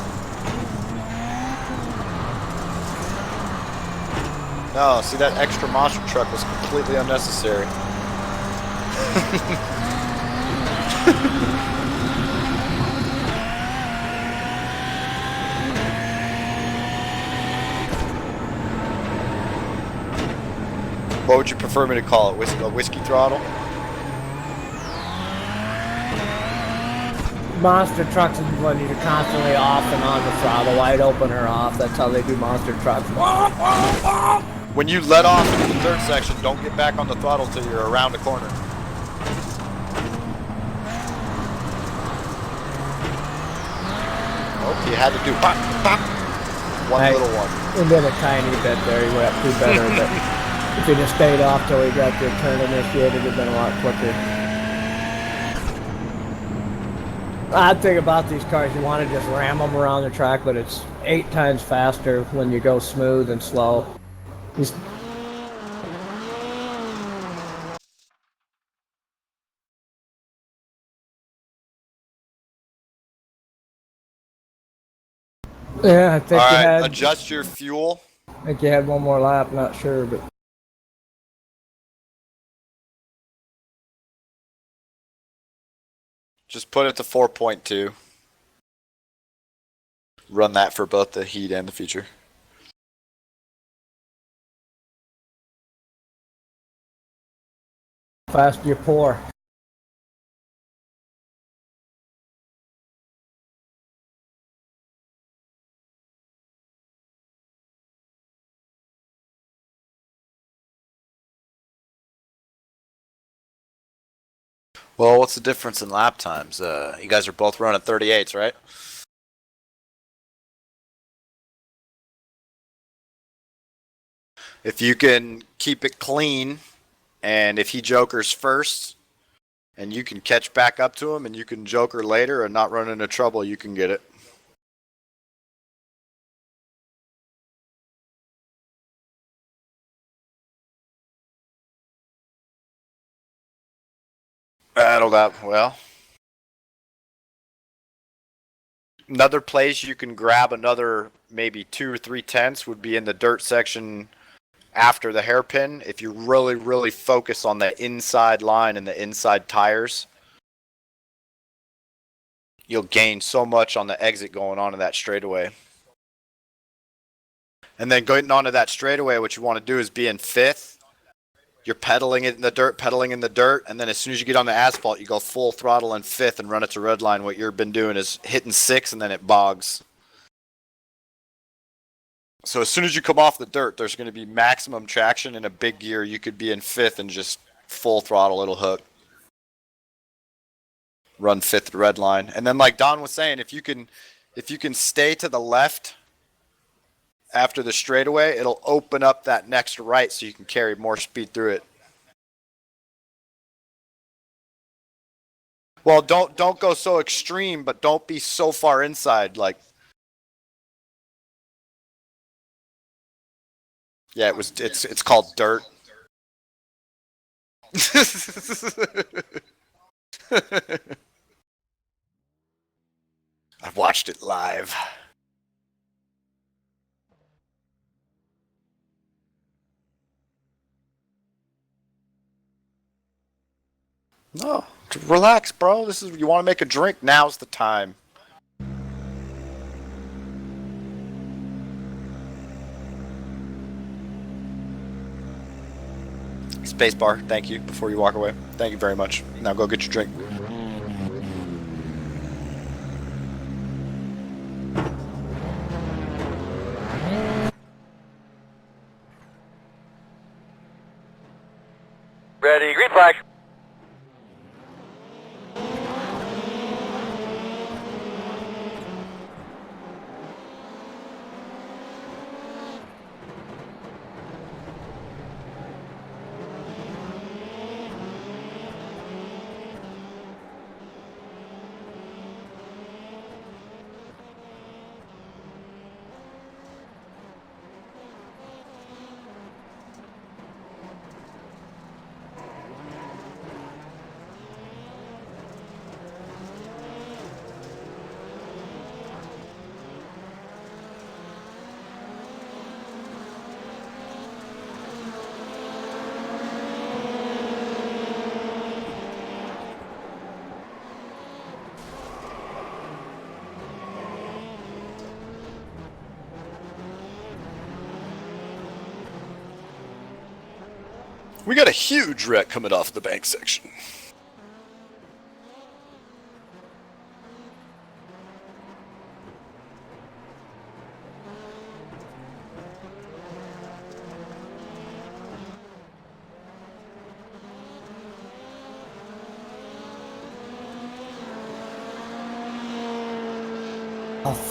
No, see that extra monster truck was completely unnecessary. What would you prefer me to call it? A whiskey throttle? Monster trucks is when you're constantly off and on the throttle, wide open or off. That's how they do monster trucks. When you let off into the dirt section, don't get back on the throttle till you're around the corner. Oh, you had to do pop, pop. One little one. He did a tiny bit there. He went up too better, but if he just stayed off till he got the turn initiated, it'd been a lot quicker. Odd thing about these cars, you want to just ram them around the track, but it's 8 times faster when you go smooth and slow. Yeah, I think All you right, had. adjust your fuel. I think you had one more lap. Not sure, but Just put it to 4.2. Run that for both the heat and the feature. fast you pour. Well, what's the difference in lap times? You guys are both running 38s, right? If you can keep it clean, and if he jokers first, and you can catch back up to him, and you can joker later and not run into trouble, you can get it. Well. Another place you can grab another maybe 2 or 3 tenths would be in the dirt section after the hairpin. If you really, really focus on the inside line and the inside tires, you'll gain so much on the exit going onto that straightaway. And then going onto that straightaway, what you want to do is be in 5th. You're pedaling it in the dirt, and then as soon as you get on the asphalt, you go full throttle in 5th and run it to red line. What you've been doing is hitting 6 and then it bogs. So as soon as you come off the dirt, there's going to be maximum traction in a big gear. You could be in 5th and just full throttle, it'll hook. Run 5th to red line. And then like Don was saying, if you can stay to the left after the straightaway, it'll open up that next right so you can carry more speed through it. Well, don't go so extreme, but don't be so far inside. Like, yeah, it's called dirt. I watched it live. Relax, bro. This is you want to make a drink. Now's the time. Spacebar. Thank you. Before you walk away. Thank you very much. Now go get your drink. Ready, green flag. We got a huge wreck coming off the bank section.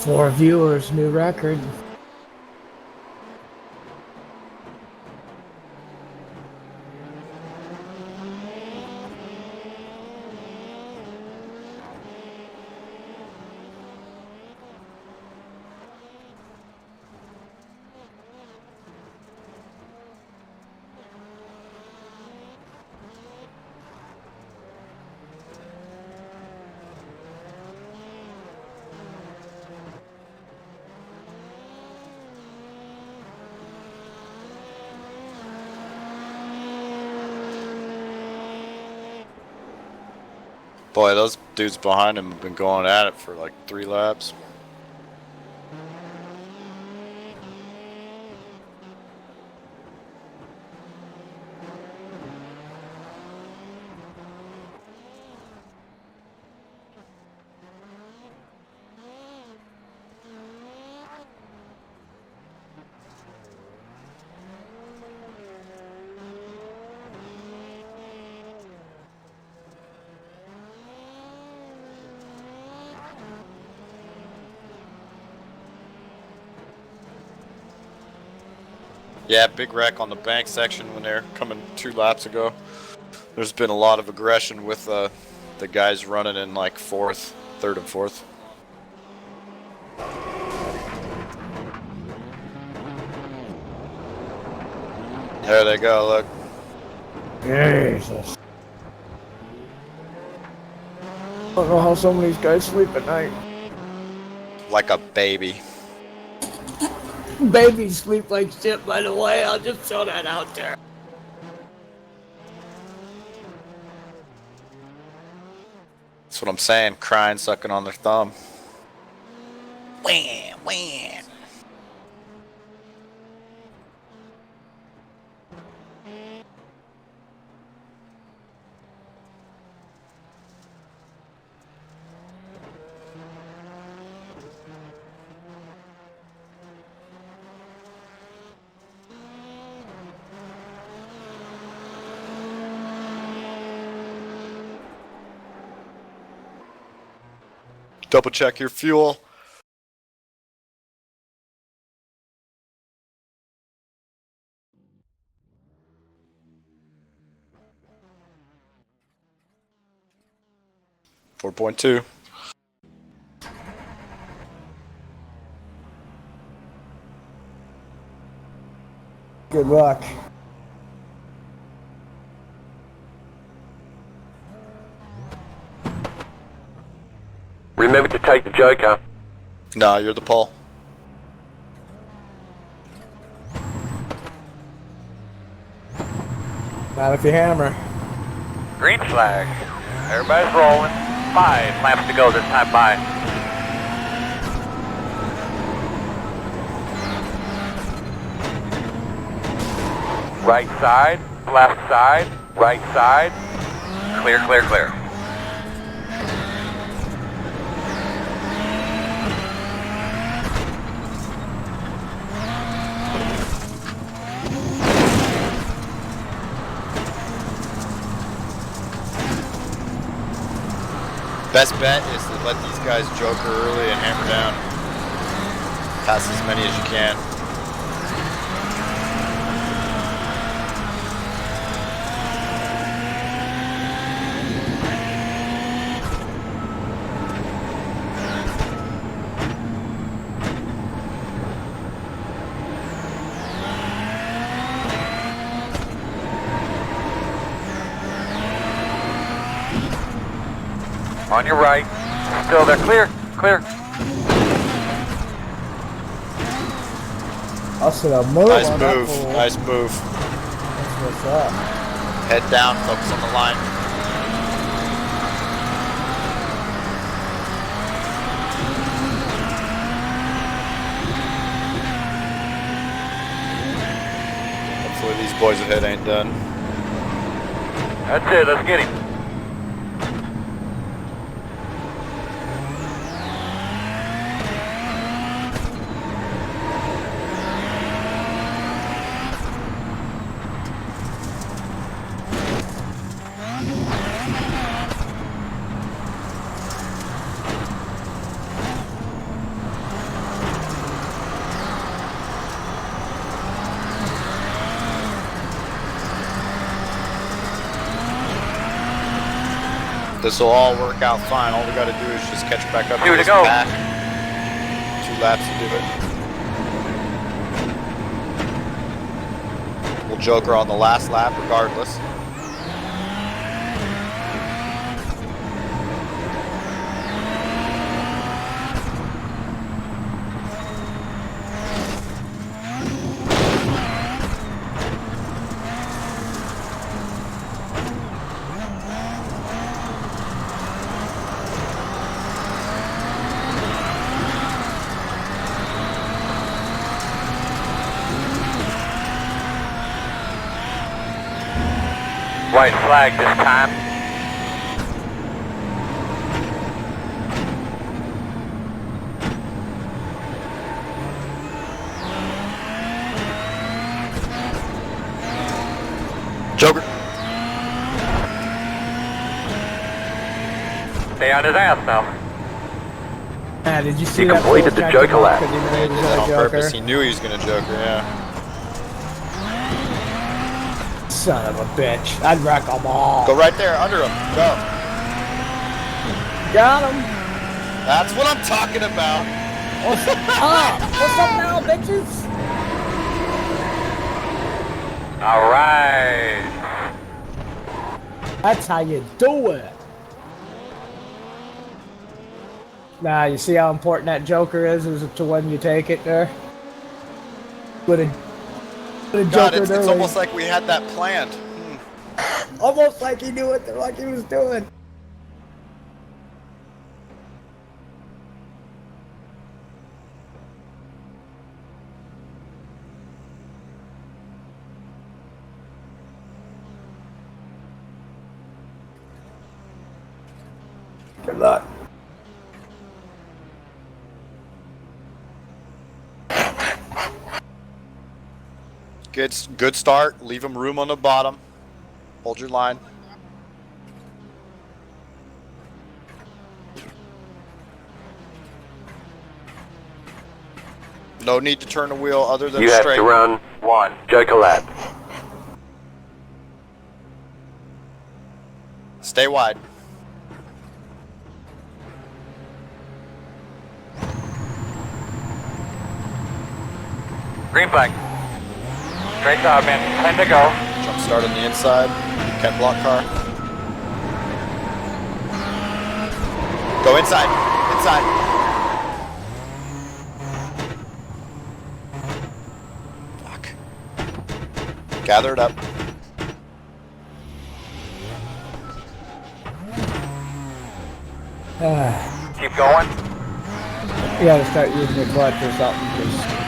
Four viewers, new record. Boy, those dudes behind him have been going at it for like 3 laps. Yeah, big wreck on the bank section when they're coming 2 laps ago. There's been a lot of aggression with the guys running in like 4th, 3rd and 4th. There they go, look. Jesus. I don't know how some of these guys sleep at night. Like a baby. Babies sleep like shit, by the way. I'll just throw that out there. That's what I'm saying, crying, sucking on their thumb. Wham, wham. Double check your fuel. .2. Good luck. Remember to take the Joker. Nah, you're the pole. Not if you hammer. Green flag. Everybody's rolling. 5 laps to go this time by. Right side, left side, right side. Clear, clear, clear. Best bet is to let these guys joker early and hammer down. Pass as many as you can. On your right. Still there. Clear, clear. I said a move. Nice on that move. fool. Nice move. That's what's up. Head down, focus on the line. Hopefully these boys ahead ain't done. That's it. Let's get him. This will all work out fine. All we got to do is just catch back up. 2 to this go. pack. 2 laps to do it. We'll joker on the last lap regardless. White flag this time. Joker. Stay on his ass now. Did you see He that? completed fool the catching joker up lap. 'cause he He made did his that on own purpose. joker? He knew he was gonna joker, yeah. Son of a bitch. I'd wreck them all. Go right there, under him. Go. Got him. That's what I'm talking about. What's up? What's up now, bitches? All right. That's how you do it. Nah, you see how important that joker is to when you take it there? With a God, joker it's early. almost like we had that planned. Almost like he knew what the fuck he was doing. Good luck. Good start. Leave him room on the bottom. Hold your line. No need to turn the wheel other than You have straight. to run 1 joker lap. Stay wide. Green flag. Straight out, man. 10 to go. Jump start on the inside. Cat block car. Go inside. Inside. Fuck. Gather it up. Keep going. You gotta start using your clutch or something. 'Cause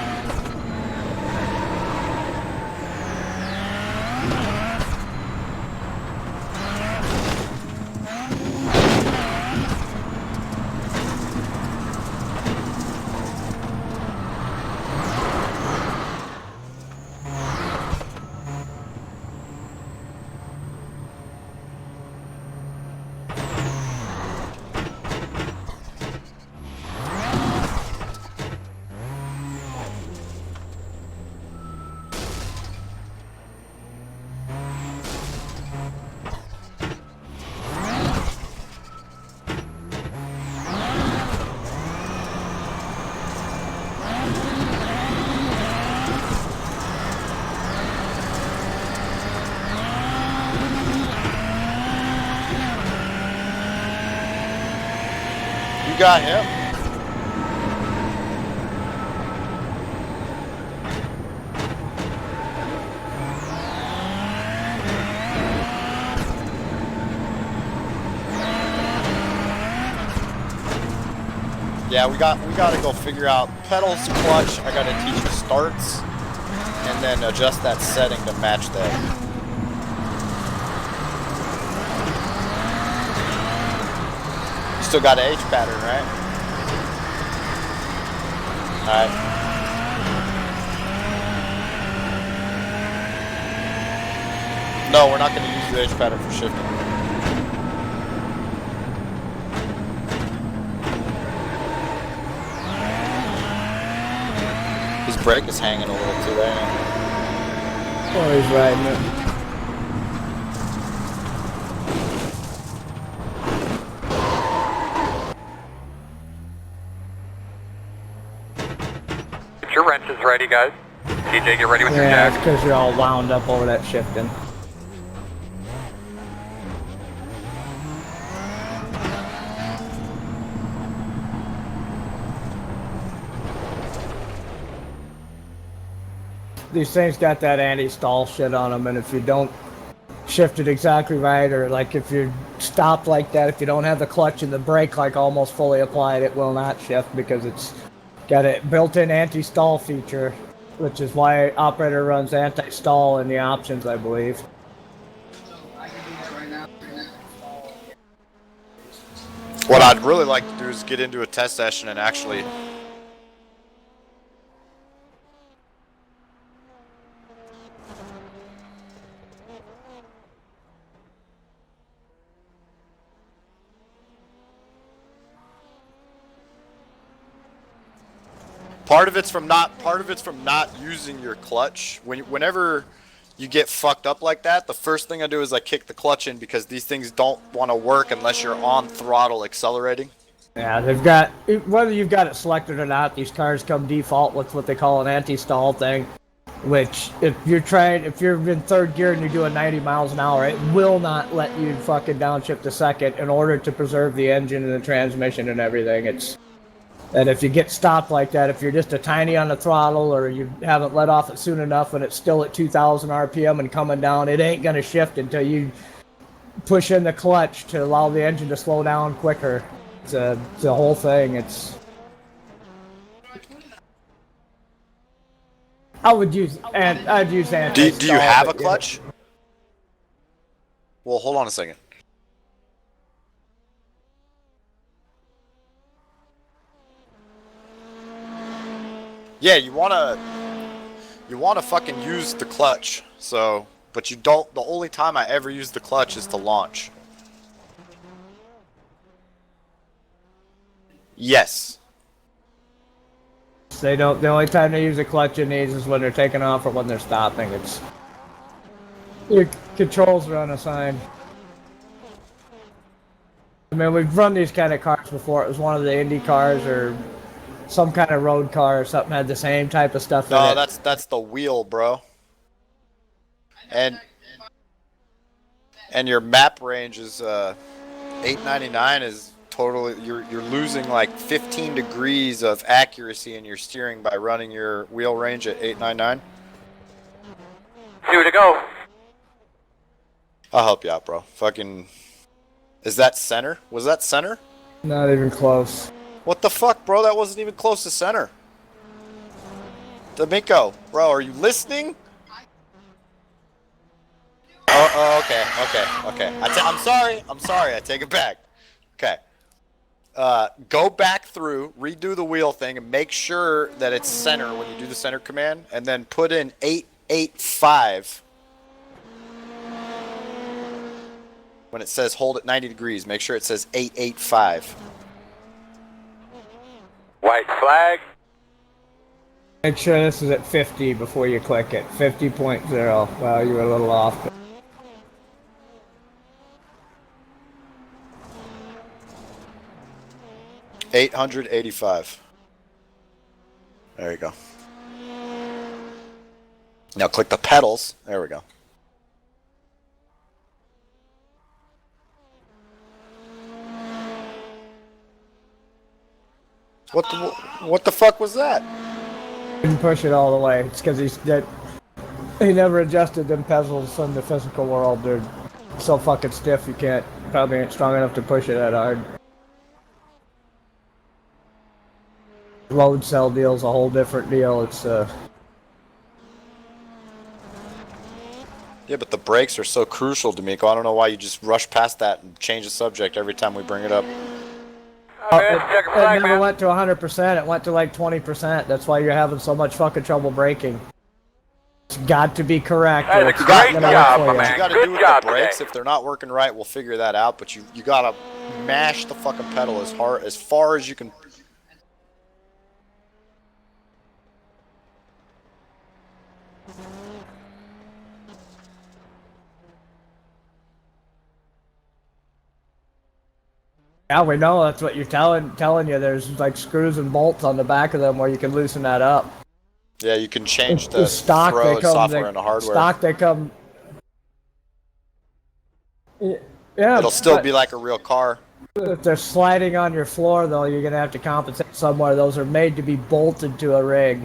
You got him. Yeah, we gotta go figure out pedals, clutch. I gotta teach you starts, and then adjust that setting to match that. Still got an H pattern, right? Alright. No, we're not going to use the H pattern for shifting. His brake is hanging a little too there. oh, he's riding it. Get your wrenches ready, guys. TJ, get ready with your Yeah, it's jack. because you're all wound up over that shifting. These things got that anti-stall shit on them, and if you don't shift it exactly right, or like if you're stopped like that, if you don't have the clutch and the brake like almost fully applied, it will not shift because it's got a built-in anti-stall feature, which is why operator runs anti-stall in the options, I believe. What I'd really like to do is get into a test session and actually part of it's from not using your clutch. Whenever you get fucked up like that, the first thing I do is I kick the clutch in because these things don't want to work unless you're on throttle accelerating. Yeah, they've got, whether you've got it selected or not, these cars come default with what they call an anti-stall thing, which if you're in third gear and you're doing 90 miles an hour, it will not let you fucking downshift a second in order to preserve the engine and the transmission and everything. And if you get stopped like that, if you're just a tiny on the throttle or you haven't let off it soon enough and it's still at 2,000 RPM and coming down, it ain't gonna shift until you push in the clutch to allow the engine to slow down quicker. It's a whole thing. I'd use anti-stall. Do you have a clutch? Well, hold on a second. Yeah, you wanna fucking use the clutch. So, but you don't. The only time I ever use the clutch is to launch. Yes. They don't. The only time they use a clutch in these is when they're taking off or when they're stopping. It's your controls are unassigned. I mean, we've run these kind of cars before. It was one of the Indy cars or some kind of road car or something had the same type of stuff. No, in it. that's the wheel, bro. And your map range is 899 is totally you're losing like 15 degrees of accuracy in your steering by running your wheel range at 899. 2 to go. I'll help you out, bro. Fucking, is that center? Was that center? Not even close. What the fuck, bro? That wasn't even close to center. D'Amico, bro, are you listening? Okay. I'm sorry. I take it back. Okay. Go back through, redo the wheel thing, and make sure that it's center when you do the center command, and then put in 885. When it says hold at 90 degrees, make sure it says 885. White flag. Make sure this is at 50 before you click it. 50.0. Well, you were a little off. 885. There you go. Now click the pedals. There we go. What the fuck was that? Didn't push it all the way. It's because he never adjusted them pedals in the physical world. They're so fucking stiff you probably ain't strong enough to push it that hard. Load cell deal's a whole different deal. It's Yeah, but the brakes are so crucial, D'Amico. I don't know why you just rush past that and change the subject every time we bring it up. Check it flag, never man. went to 100%. It went to like 20%. That's why you're having so much fucking trouble braking. It's got to be correct. That's or a it's great not gonna job, work for my you. man. You got to Good do with job the brakes. today. If they're not working right, we'll figure that out. But you got to mash the fucking pedal as far as you can. Yeah, we know that's what you're telling you. There's like screws and bolts on the back of them where you can loosen that up. Yeah, you can change The the stock throw they and come, software and the hardware. Stock they come. Yeah, It'll still but be like a real car. if they're sliding on your floor, though, you're gonna have to compensate somewhere. Those are made to be bolted to a rig.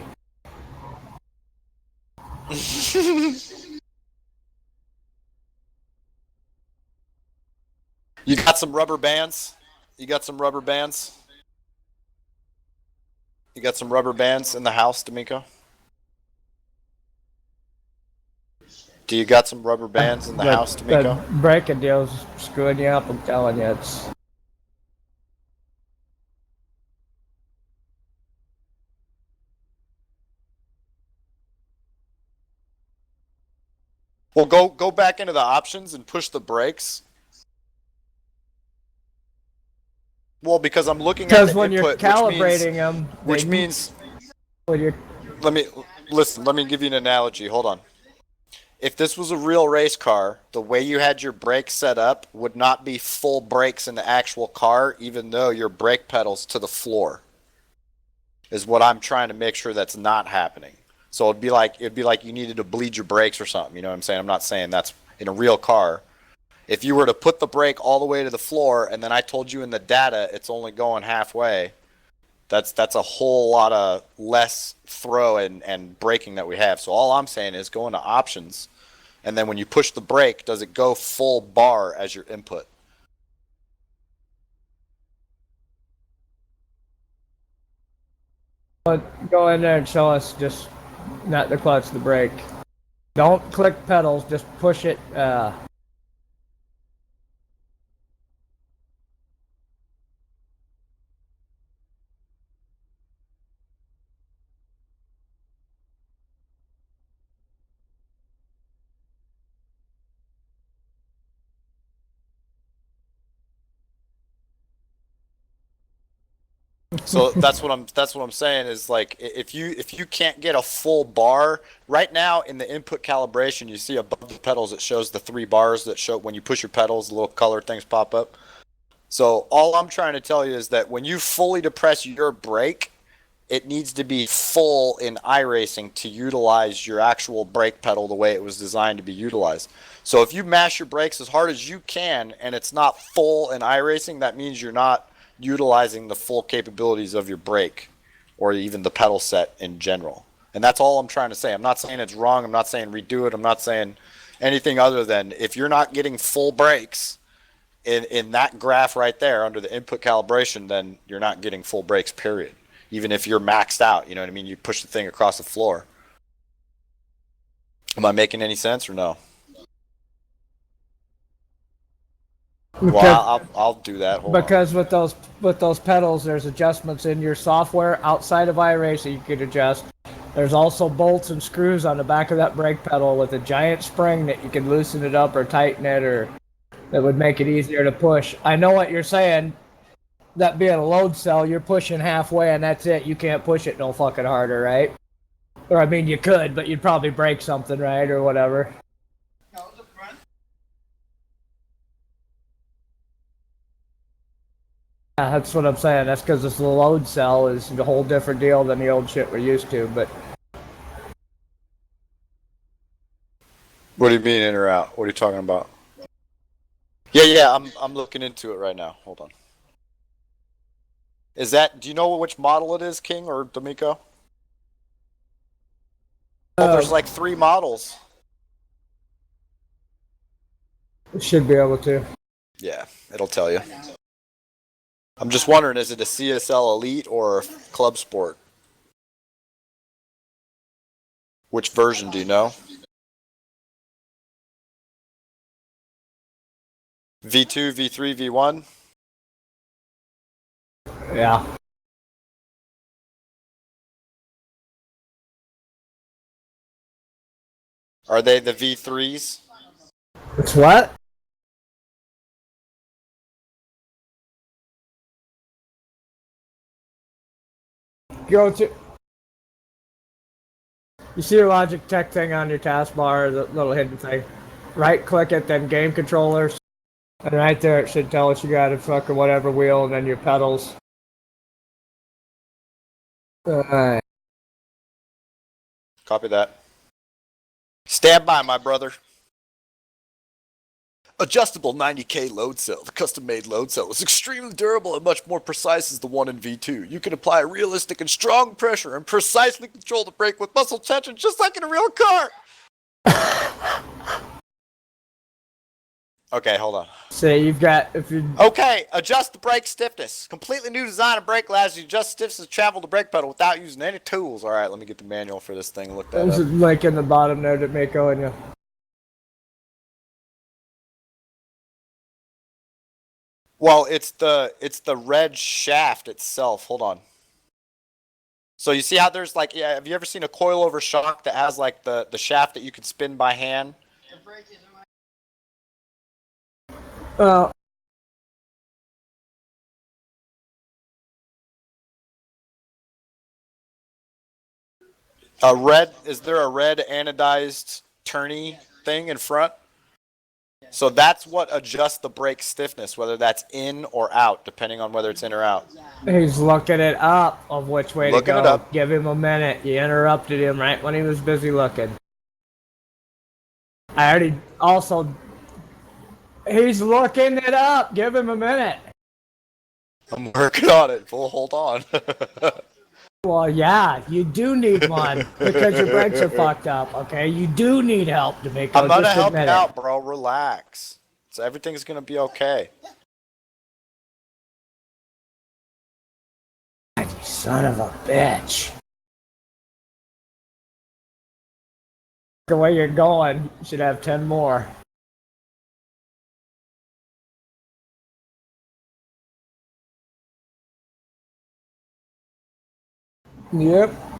You got some rubber bands? You got some rubber bands? You got some rubber bands in the house, D'Amico? Do you got some rubber bands in the house, D'Amico? The braking deal's screwing you up. I'm telling you, it's. Well, go back into the options and push the brakes. Well, because I'm looking at Because the when you're input, calibrating them, which means when you're let me give you an analogy. Hold on. If this was a real race car, the way you had your brakes set up would not be full brakes in the actual car, even though your brake pedal's to the floor. Is what I'm trying to make sure that's not happening. So it'd be like you needed to bleed your brakes or something. You know what I'm saying? I'm not saying that's in a real car. If you were to put the brake all the way to the floor, and then I told you in the data it's only going halfway, that's a whole lot of less throw and braking that we have. So all I'm saying is go into options, and then when you push the brake, does it go full bar as your input? go in there and show us just not the clutch, the brake. Don't click pedals, just push it. So that's what I'm saying is like if you can't get a full bar right now in the input calibration, you see above the pedals it shows the 3 bars that show when you push your pedals, the little color things pop up. So all I'm trying to tell you is that when you fully depress your brake, it needs to be full in iRacing to utilize your actual brake pedal the way it was designed to be utilized. So if you mash your brakes as hard as you can and it's not full in iRacing, that means you're not utilizing the full capabilities of your brake or even the pedal set in general. And that's all I'm trying to say. I'm not saying it's wrong. I'm not saying redo it. I'm not saying anything other than if you're not getting full brakes, in that graph right there under the input calibration, then you're not getting full brakes, period. Even if you're maxed out, you know what I mean? You push the thing across the floor. Am I making any sense or no? Well, I'll do that. Hold on. Because with those pedals, there's adjustments in your software outside of iRacing you could adjust. There's also bolts and screws on the back of that brake pedal with a giant spring that you can loosen it up or tighten it, or that would make it easier to push. I know what you're saying. That being a load cell, you're pushing halfway and that's it. You can't push it no fucking harder, right? Or I mean, you could, but you'd probably break something, right, or whatever. Yeah, that's what I'm saying. That's because this load cell is a whole different deal than the old shit we're used to. But What do you mean in or out? What are you talking about? Yeah, I'm looking into it right now. Hold on. Is that? Do you know which model it is, King or D'Amico? Oh, there's like 3 models. should be able to. Yeah, it'll tell you. I'm just wondering, is it a CSL Elite or a Club Sport? Which version do you know? V2, V3, V1? Yeah. Are they the V3s? It's what? Go to. You see your Logitech thing on your taskbar, the little hidden thing. Right click it, then game controllers. And right there it should tell us you got a fucking whatever wheel and then your pedals. Alright. Copy that. Stand by, my brother. Adjustable 90K load cell. The custom-made load cell is extremely durable and much more precise as the one in V2. You can apply realistic and strong pressure and precisely control the brake with muscle tension just like in a real car. Okay, hold on. So you've got, if you Okay, adjust the brake stiffness. Completely new design of brake allows you to adjust stiffness and travel the brake pedal without using any tools. All right, let me get the manual for this thing and look that there's a up. link in the bottom there to make going you. Well, it's the red shaft itself. Hold on. So you see how there's like, yeah, have you ever seen a coilover shock that has like the shaft that you can spin by hand? Uh, Is there a red anodized tourney thing in front? So that's what adjusts the brake stiffness, whether that's in or out, depending on whether it's in or out. he's looking it up of which way Looking to it go. up. Give him a minute. You interrupted him right when he was busy looking. I already also. He's looking it up. Give him a minute. I'm working on it. Well, hold on. Well, yeah, you do need one because your brakes are fucked up. Okay, you do need help to make. I'm gonna just help you admit it. out, bro. Relax. So everything's gonna be okay. God, you son of a bitch. The way you're going, you should have 10 more. Yep.